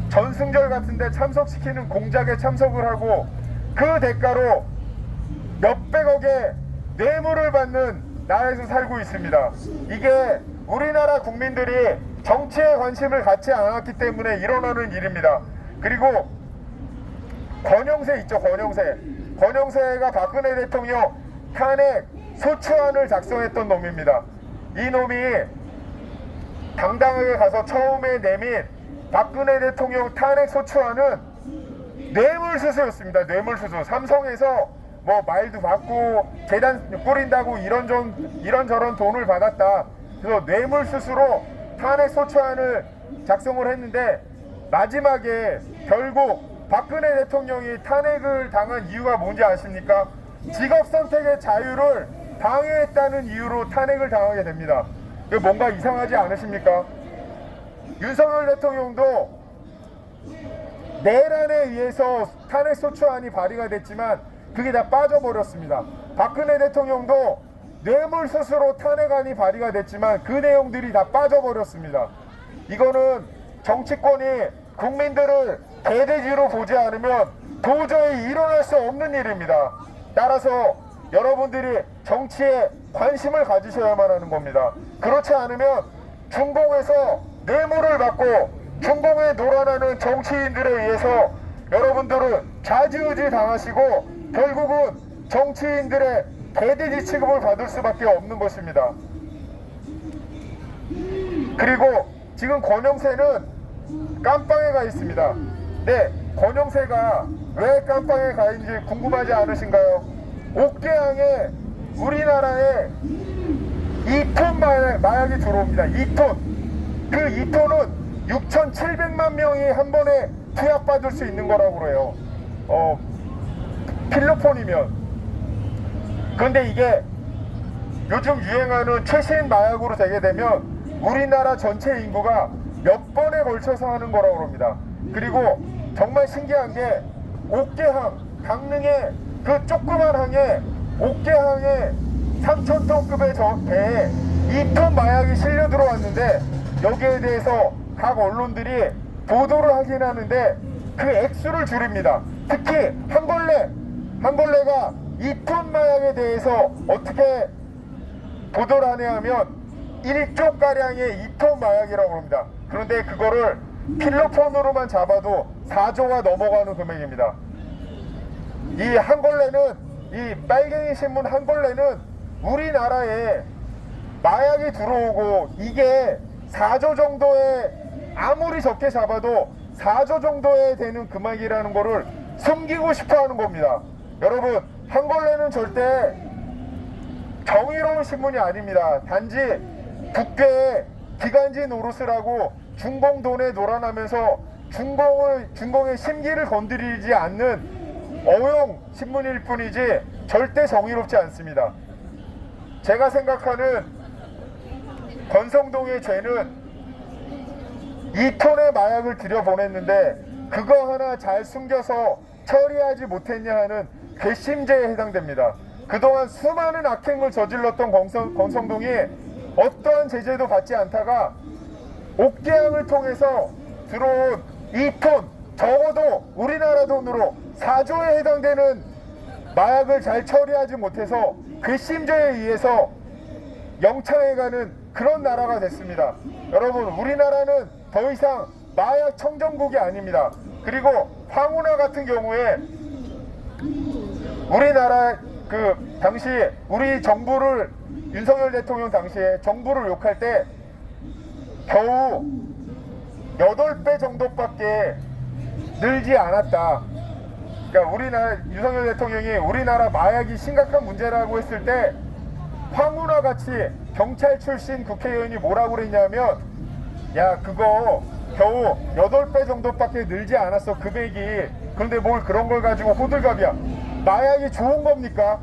전승절 같은 데 참석시키는 공작에 참석을 하고 그 대가로 몇백억의 뇌물을 받는 나라에서 살고 있습니다. 이게 우리나라 국민들이 정치에 관심을 갖지 않았기 때문에 일어나는 일입니다. 그리고 권영세 있죠, 권영세가 박근혜 대통령 탄핵 소추안을 작성했던 놈입니다. 이 놈이 당당하게 가서 처음에 내민 박근혜 대통령 탄핵 소추안은 뇌물수수였습니다. 뇌물수수. 삼성에서 뭐 말도 받고 재단 꾸린다고 이런저런 돈을 받았다. 그래서 뇌물수수로 탄핵 소추안을 작성을 했는데 마지막에 결국 박근혜 대통령이 탄핵을 당한 이유가 뭔지 아십니까? 직업선택의 자유를 방해했다는 이유로 탄핵을 당하게 됩니다. 이거 뭔가 이상하지 않으십니까? 윤석열 대통령도 내란에 의해서 탄핵 소추안이 발의가 됐지만 그게 다 빠져버렸습니다. 박근혜 대통령도 뇌물수수로 탄핵안이 발의가 됐지만 그 내용들이 다 빠져버렸습니다. 이거는 정치권이 국민들을 개돼지로 보지 않으면 도저히 일어날 수 없는 일입니다. 따라서 여러분들이 정치에 관심을 가지셔야만 하는 겁니다. 그렇지 않으면 중공에서 뇌물을 받고 중공에 놀아나는 정치인들에 의해서 여러분들은 좌지우지 당하시고 결국은 정치인들의 대대지 취급을 받을 수밖에 없는 것입니다. 그리고 지금 권영세는 깜빵에 가 있습니다. 네, 권영세가 왜 깜빵에 가 있는지 궁금하지 않으신가요? 옥계항에 우리나라에 2톤 마약이 들어옵니다. 2톤. 그 2톤은 6,700만 명이 한 번에 투약받을 수 있는 거라고 그래요. 필로폰이면. 그런데 이게 요즘 유행하는 최신 마약으로 되게 되면 우리나라 전체 인구가 몇 번에 걸쳐서 하는 거라고 합니다. 그리고 정말 신기한 게 옥계항, 강릉의 그 조그만 항에 옥계항에 3,000톤급의 배에 2톤 마약이 실려 들어왔는데 여기에 대해서 각 언론들이 보도를 하긴 하는데 그 액수를 줄입니다. 특히 한걸레가 2톤 마약에 대해서 어떻게 보도를 하냐 하면 1조가량의 2톤 마약이라고 합니다. 그런데 그거를 필로폰으로만 잡아도 4조가 넘어가는 금액입니다. 이 한걸레는, 이 빨갱이 신문 한걸레는 우리나라에 마약이 들어오고 이게 4조 정도의, 아무리 적게 잡아도 4조 정도에 되는 금액이라는 거를 숨기고 싶어 하는 겁니다. 여러분, 한걸레는 절대 정의로운 신문이 아닙니다. 단지 국회에 기간지 노릇을 하고 중공 돈에 놀아나면서 중공의 심기를 건드리지 않는 어용 신문일 뿐이지 절대 정의롭지 않습니다. 제가 생각하는 권성동의 죄는 2톤의 마약을 들여보냈는데 그거 하나 잘 숨겨서 처리하지 못했냐 하는 괘씸죄에 해당됩니다. 그동안 수많은 악행을 저질렀던 권성동이 어떠한 제재도 받지 않다가 옥계항을 통해서 들어온 2톤, 적어도 우리나라 돈으로 4조에 해당되는 마약을 잘 처리하지 못해서 괘씸죄에 의해서 영창에 가는 그런 나라가 됐습니다. 여러분, 우리나라는 더 이상 마약 청정국이 아닙니다. 그리고 황운하 같은 경우에 우리나라 그 당시 우리 정부를, 윤석열 대통령 당시에 정부를 욕할 때 겨우 8배 정도밖에 늘지 않았다. 그러니까 우리나라 윤석열 대통령이 우리나라 마약이 심각한 문제라고 했을 때 황운하 같이 경찰 출신 국회의원이 뭐라고 그랬냐면, 야, 그거 겨우 8배 정도밖에 늘지 않았어, 금액이. 그런데 뭘 그런 걸 가지고 호들갑이야. 마약이 좋은 겁니까?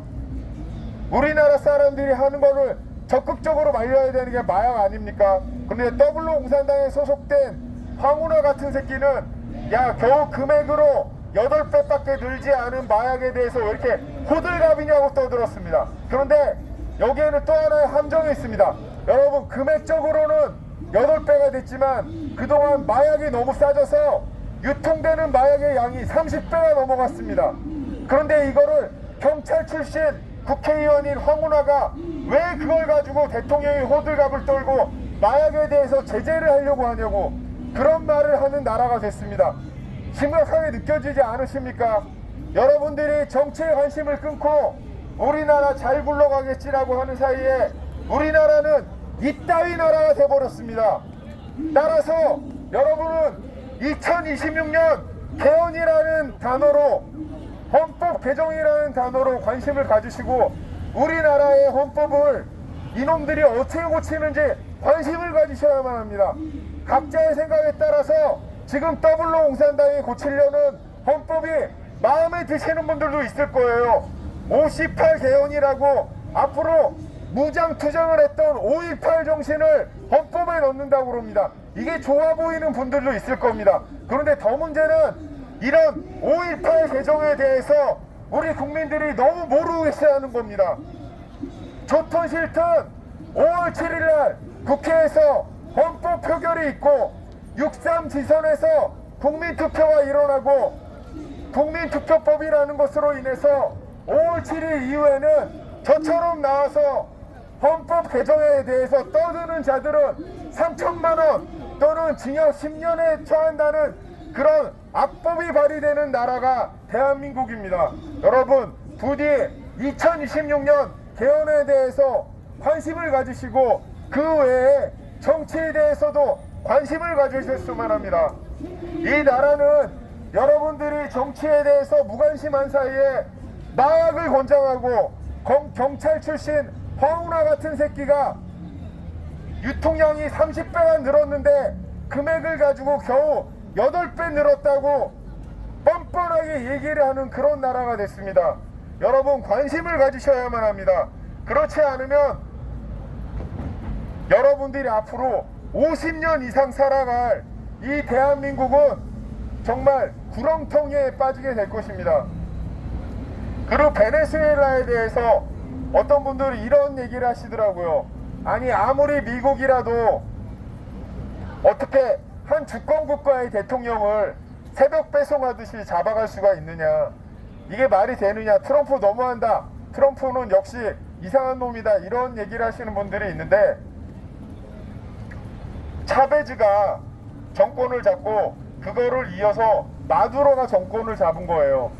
우리나라 사람들이 하는 거를 적극적으로 말려야 되는 게 마약 아닙니까? 그런데 더블로공산당에 소속된 황운하 같은 새끼는 야, 겨우 금액으로 8배밖에 늘지 않은 마약에 대해서 왜 이렇게 호들갑이냐고 떠들었습니다. 그런데 여기에는 또 하나의 함정이 있습니다. 여러분, 금액적으로는 8배가 됐지만 그동안 마약이 너무 싸져서 유통되는 마약의 양이 30배가 넘어갔습니다. 그런데 이거를 경찰 출신 국회의원인 황운하가 왜 그걸 가지고 대통령이 호들갑을 떨고 마약에 대해서 제재를 하려고 하냐고 그런 말을 하는 나라가 됐습니다. 심각하게 느껴지지 않으십니까? 여러분들이 정치에 관심을 끊고 우리나라 잘 굴러가겠지라고 하는 사이에 우리나라는 이따위 나라가 돼버렸습니다. 따라서 여러분은 2026년 개헌이라는 단어로, 헌법 개정이라는 단어로 관심을 가지시고 우리나라의 헌법을 이놈들이 어떻게 고치는지 관심을 가지셔야만 합니다. 각자의 생각에 따라서 지금 더블로공산당이 고치려는 헌법이 마음에 드시는 분들도 있을 거예요. 58 개헌이라고 앞으로 무장투쟁을 했던 5.18 정신을 헌법에 넣는다고 그럽니다. 이게 좋아 보이는 분들도 있을 겁니다. 그런데 더 문제는 이런 5.18 개정에 대해서 우리 국민들이 너무 모르고 계시다는 겁니다. 좋든 싫든 5월 7일날 국회에서 헌법 표결이 있고 6.3 지선에서 국민투표가 일어나고 국민투표법이라는 것으로 인해서 5월 7일 이후에는 저처럼 나와서 헌법 개정에 대해서 떠드는 자들은 3천만 원 또는 징역 10년에 처한다는 그런 악법이 발의되는 나라가 대한민국입니다. 여러분, 부디 2026년 개헌에 대해서 관심을 가지시고 그 외에 정치에 대해서도 관심을 가지셨으면 합니다. 이 나라는 여러분들이 정치에 대해서 무관심한 사이에 마약을 권장하고 경찰 출신 황운하 같은 새끼가 유통량이 30배가 늘었는데 금액을 가지고 겨우 8배 늘었다고 뻔뻔하게 얘기를 하는 그런 나라가 됐습니다. 여러분, 관심을 가지셔야만 합니다. 그렇지 않으면 여러분들이 앞으로 50년 이상 살아갈 이 대한민국은 정말 구렁텅이에 빠지게 될 것입니다. 그리고 베네수엘라에 대해서 어떤 분들이 이런 얘기를 하시더라고요. 아니, 아무리 미국이라도 어떻게 한 주권 국가의 대통령을 새벽 배송하듯이 잡아갈 수가 있느냐, 이게 말이 되느냐, 트럼프 너무한다, 트럼프는 역시 이상한 놈이다, 이런 얘기를 하시는 분들이 있는데, 차베즈가 정권을 잡고 그거를 이어서 마두로가 정권을 잡은 거예요.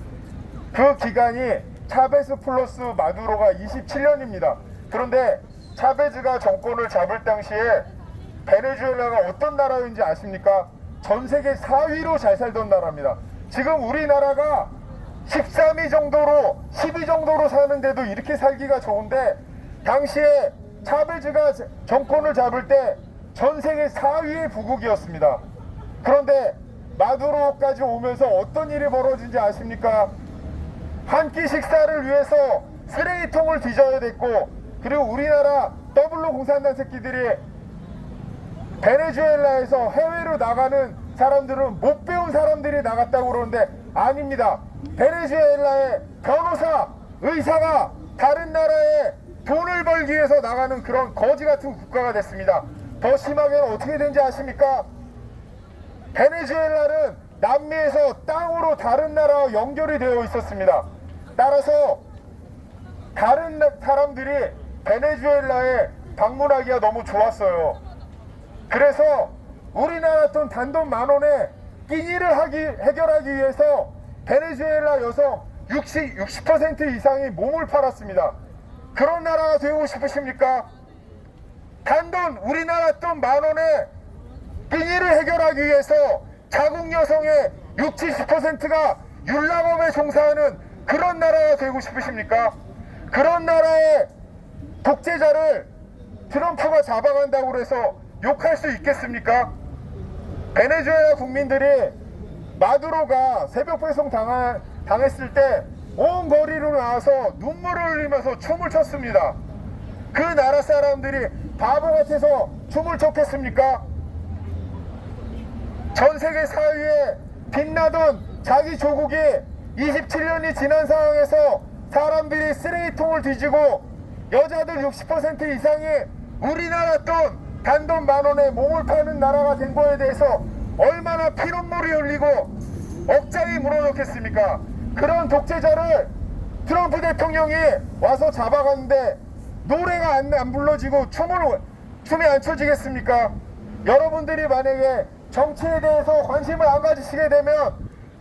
그 기간이 차베스 플러스 마두로가 27년입니다. 그런데 차베즈가 정권을 잡을 당시에 베네수엘라가 어떤 나라인지 아십니까? 전 세계 4위로 잘 살던 나라입니다. 지금 우리나라가 13위 정도로 10위 정도로 사는데도 이렇게 살기가 좋은데, 당시에 차베즈가 정권을 잡을 때 전 세계 4위의 부국이었습니다. 그런데 마두로까지 오면서 어떤 일이 벌어진지 아십니까? 한 끼 식사를 위해서 쓰레기통을 뒤져야 됐고, 그리고 우리나라 더블로 공산당 새끼들이 베네수엘라에서 해외로 나가는 사람들은 못 배운 사람들이 나갔다고 그러는데 아닙니다. 베네수엘라의 변호사, 의사가 다른 나라에 돈을 벌기 위해서 나가는 그런 거지 같은 국가가 됐습니다. 더 심하게는 어떻게 된지 아십니까? 베네수엘라는 남미에서 땅으로 다른 나라와 연결이 되어 있었습니다. 따라서 다른 사람들이 베네수엘라에 방문하기가 너무 좋았어요. 그래서 우리나라 돈 단돈 10,000원에 끼니를 해결하기 위해서 베네수엘라 여성 60% 이상이 몸을 팔았습니다. 그런 나라가 되고 싶으십니까? 단돈 우리나라 돈 10,000원에 끼니를 해결하기 위해서 자국 여성의 60~70%가 율락업에 종사하는 그런 나라가 되고 싶으십니까? 그런 나라의 독재자를 트럼프가 잡아간다고 해서 욕할 수 있겠습니까? 베네수엘라 국민들이 마두로가 새벽 배송 당했을 때 온 거리로 나와서 눈물을 흘리면서 춤을 췄습니다. 그 나라 사람들이 바보 같아서 춤을 췄겠습니까? 전 세계 4위에 빛나던 자기 조국이 27년이 지난 상황에서 사람들이 쓰레기통을 뒤지고 여자들 60% 이상이 우리나라 돈 단돈 10,000원에 몸을 파는 나라가 된 거에 대해서 얼마나 피눈물이 흘리고 억장이 물어놓겠습니까? 그런 독재자를 트럼프 대통령이 와서 잡아갔는데 노래가 안 불러지고 춤이 안 춰지겠습니까? 여러분들이 만약에 정치에 대해서 관심을 안 가지시게 되면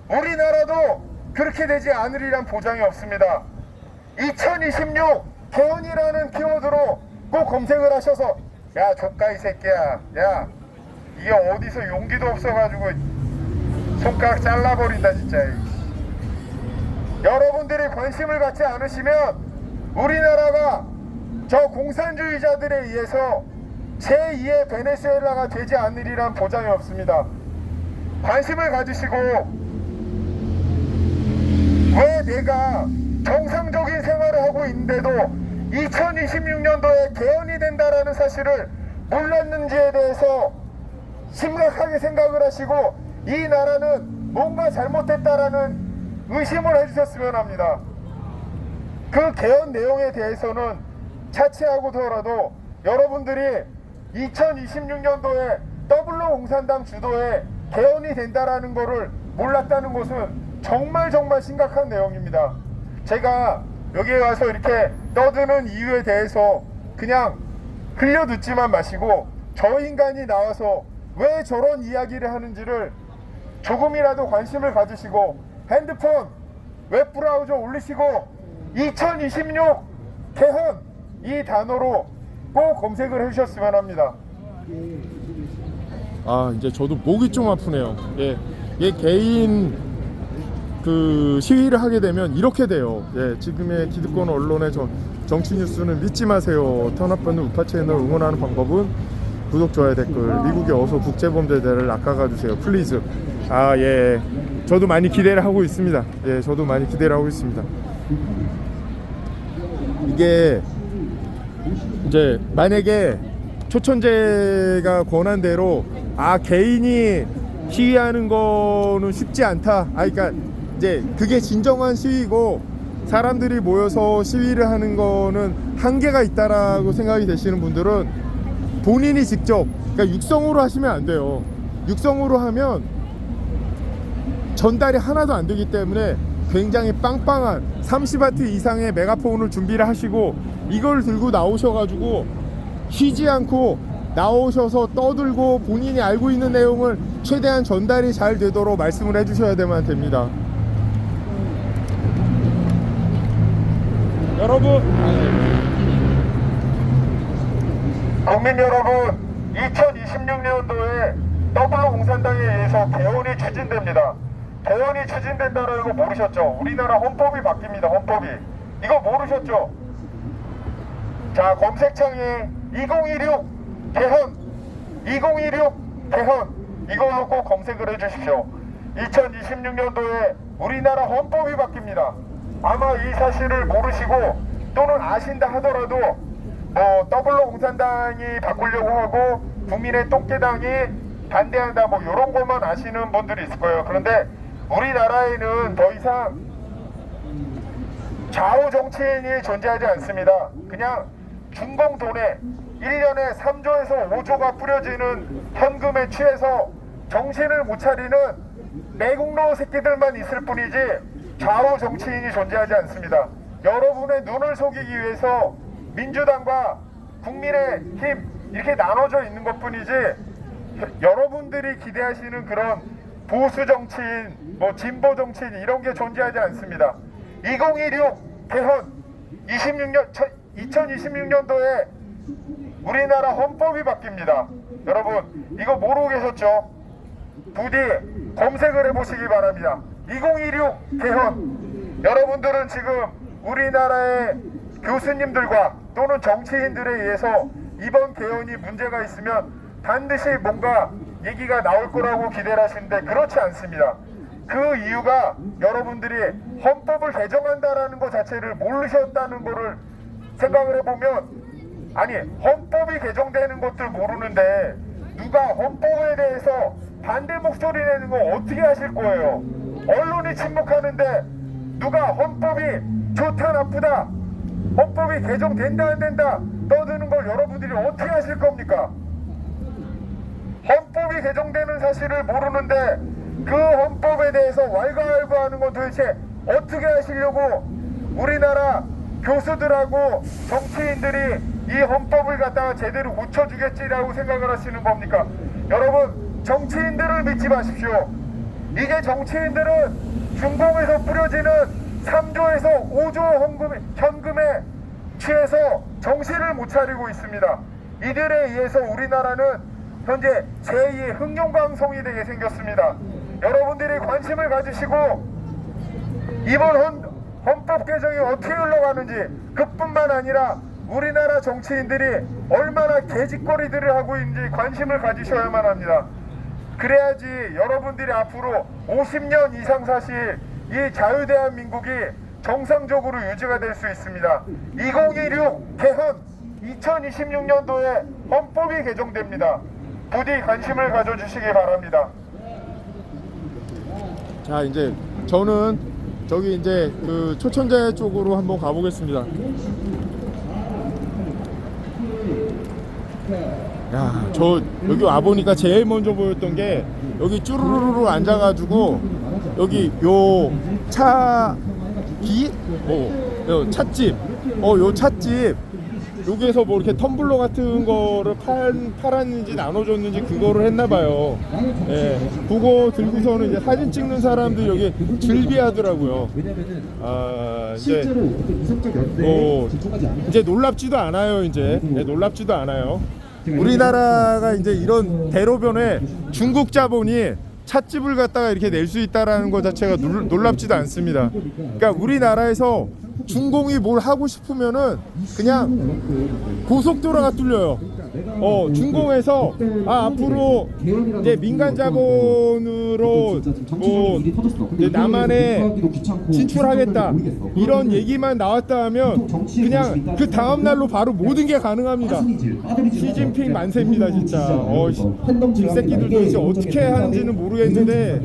우리나라도 그렇게 되지 않으리란 보장이 없습니다. 2026 개헌이라는 키워드로 꼭 검색을 하셔서, 야 조카 이 새끼야, 야 이게 어디서 용기도 없어가지고 손가락 잘라버린다 진짜. 여러분들이 관심을 갖지 않으시면 우리나라가 저 공산주의자들에 의해서 제2의 베네수엘라가 되지 않으리란 보장이 없습니다. 관심을 가지시고, 왜 내가 정상적인 생활을 하고 있는데도 2026년도에 개헌이 된다라는 사실을 몰랐는지에 대해서 심각하게 생각을 하시고 이 나라는 뭔가 잘못됐다라는 의심을 해주셨으면 합니다. 그 개헌 내용에 대해서는 차치하고더라도 여러분들이 2026년도에 더블로 공산당 주도의 개헌이 된다라는 것을 몰랐다는 것은 정말 심각한 내용입니다. 제가 여기에 와서 이렇게 떠드는 이유에 대해서 그냥 흘려듣지만 마시고 저 인간이 나와서 왜 저런 이야기를 하는지를 조금이라도 관심을 가지시고 핸드폰 웹브라우저 올리시고 2026 개헌 이 단어로 꼭 검색을 해주셨으면 합니다. 아 이제 저도 목이 좀 아프네요. 예 개인 그 시위를 하게 되면 이렇게 돼요. 예 지금의 기득권 언론의 정치 뉴스는 믿지 마세요. 탄압받는 우파 채널 응원하는 방법은 구독, 좋아요, 댓글. 미국의 어서 국제범죄자를 낚아가 주세요. 플리즈. 아 예. 저도 많이 기대를 하고 있습니다. 예, 저도 많이 기대를 하고 있습니다. 이게 이제 만약에 초천재가 권한 대로 개인이 시위하는 거는 쉽지 않다. 그러니까 이제 그게 진정한 시위고 사람들이 모여서 시위를 하는 거는 한계가 있다라고 생각이 되시는 분들은 본인이 직접 그러니까 육성으로 하시면 안 돼요. 육성으로 하면 전달이 하나도 안 되기 때문에 굉장히 빵빵한 30W 이상의 메가폰을 준비를 하시고 이걸 들고 나오셔가지고 쉬지 않고 나오셔서 떠들고 본인이 알고 있는 내용을 최대한 전달이 잘 되도록 말씀을 해주셔야만 됩니다. 여러분, 국민 여러분, 2026년도에 더불어공산당에 의해서 개헌이 추진됩니다. 개헌이 추진된다는 거 모르셨죠? 우리나라 헌법이 바뀝니다. 헌법이. 이거 모르셨죠? 자, 검색창에 2016 개헌 2016 개헌 이걸로 꼭 검색을 해주십시오. 2026년도에 우리나라 헌법이 바뀝니다. 아마 이 사실을 모르시고 또는 아신다 하더라도 더불어공산당이 바꾸려고 하고 국민의 똥개당이 반대한다 이런 것만 아시는 분들이 있을 거예요. 그런데 우리나라에는 더 이상 좌우 정치인이 존재하지 않습니다. 그냥 중공 돈에 1년에 3조에서 5조가 뿌려지는 현금에 취해서 정신을 못 차리는 내국노 새끼들만 있을 뿐이지 좌우 정치인이 존재하지 않습니다. 여러분의 눈을 속이기 위해서 민주당과 국민의힘 이렇게 나눠져 있는 것뿐이지 여러분들이 기대하시는 그런 보수 정치인, 진보 정치인 이런 게 존재하지 않습니다. 2016 개헌 2026년도에 우리나라 헌법이 바뀝니다. 여러분 이거 모르고 계셨죠? 부디 검색을 해보시기 바랍니다. 2016 개헌. 여러분들은 지금 우리나라의 교수님들과 또는 정치인들에 의해서 이번 개헌이 문제가 있으면 반드시 뭔가 얘기가 나올 거라고 기대를 하시는데 그렇지 않습니다. 그 이유가 여러분들이 헌법을 개정한다라는 것 자체를 모르셨다는 거를 생각을 해보면 아니 헌법이 개정되는 것들 모르는데 누가 헌법에 대해서 반대 목소리 내는 거 어떻게 하실 거예요? 언론이 침묵하는데 누가 헌법이 좋다 나쁘다 헌법이 개정된다 안 된다 떠드는 걸 여러분들이 어떻게 하실 겁니까? 헌법이 개정되는 사실을 모르는데 그 헌법에 대해서 왈가왈부하는 건 도대체 어떻게 하시려고 우리나라 교수들하고 정치인들이 이 헌법을 갖다가 제대로 고쳐주겠지라고 생각을 하시는 겁니까? 여러분 정치인들을 믿지 마십시오. 이게 정치인들은 중공에서 뿌려지는 3조에서 5조 현금에 취해서 정신을 못 차리고 있습니다. 이들에 의해서 우리나라는 현재 제2의 흑룡강성이 되게 생겼습니다. 여러분들이 관심을 가지시고 이번 헌법 개정이 어떻게 흘러가는지 그뿐만 아니라 우리나라 정치인들이 얼마나 개짓거리들을 하고 있는지 관심을 가지셔야만 합니다. 그래야지 여러분들이 앞으로 50년 이상 사실 이 자유대한민국이 정상적으로 유지가 될 수 있습니다. 2016 개헌 2026년도에 헌법이 개정됩니다. 부디 관심을 가져주시기 바랍니다. 자 이제 저는 저기 이제 그 초천재 쪽으로 한번 가보겠습니다. 야, 저 여기 와 보니까 제일 먼저 보였던 게 여기 쭈루루루 앉아가지고 여기 요 찻집, 요 찻집 여기에서 뭐 이렇게 텀블러 같은 거를 팔았는지 나눠줬는지 그거를 했나봐요. 예, 그거 들고서는 이제 사진 찍는 사람들 여기 즐비하더라고요. 아, 이제 놀랍지도 않아요. 이제 놀랍지도 않아요. 우리나라가 이제 이런 대로변에 중국 자본이 찻집을 갖다가 이렇게 낼 수 있다라는 것 자체가 놀랍지도 않습니다. 그러니까 우리나라에서 중공이 뭘 하고 싶으면은 그냥 고속도로가 뚫려요. 중공에서 앞으로 이제 민간 자본으로 뭐 이제 남한에 진출하겠다 이런 얘기만 나왔다 하면 그냥 그 다음 날로 바로 모든 게 가능합니다. 시진핑 만세입니다 진짜. 이 새끼들 도대체 어떻게 하는지는 모르겠는데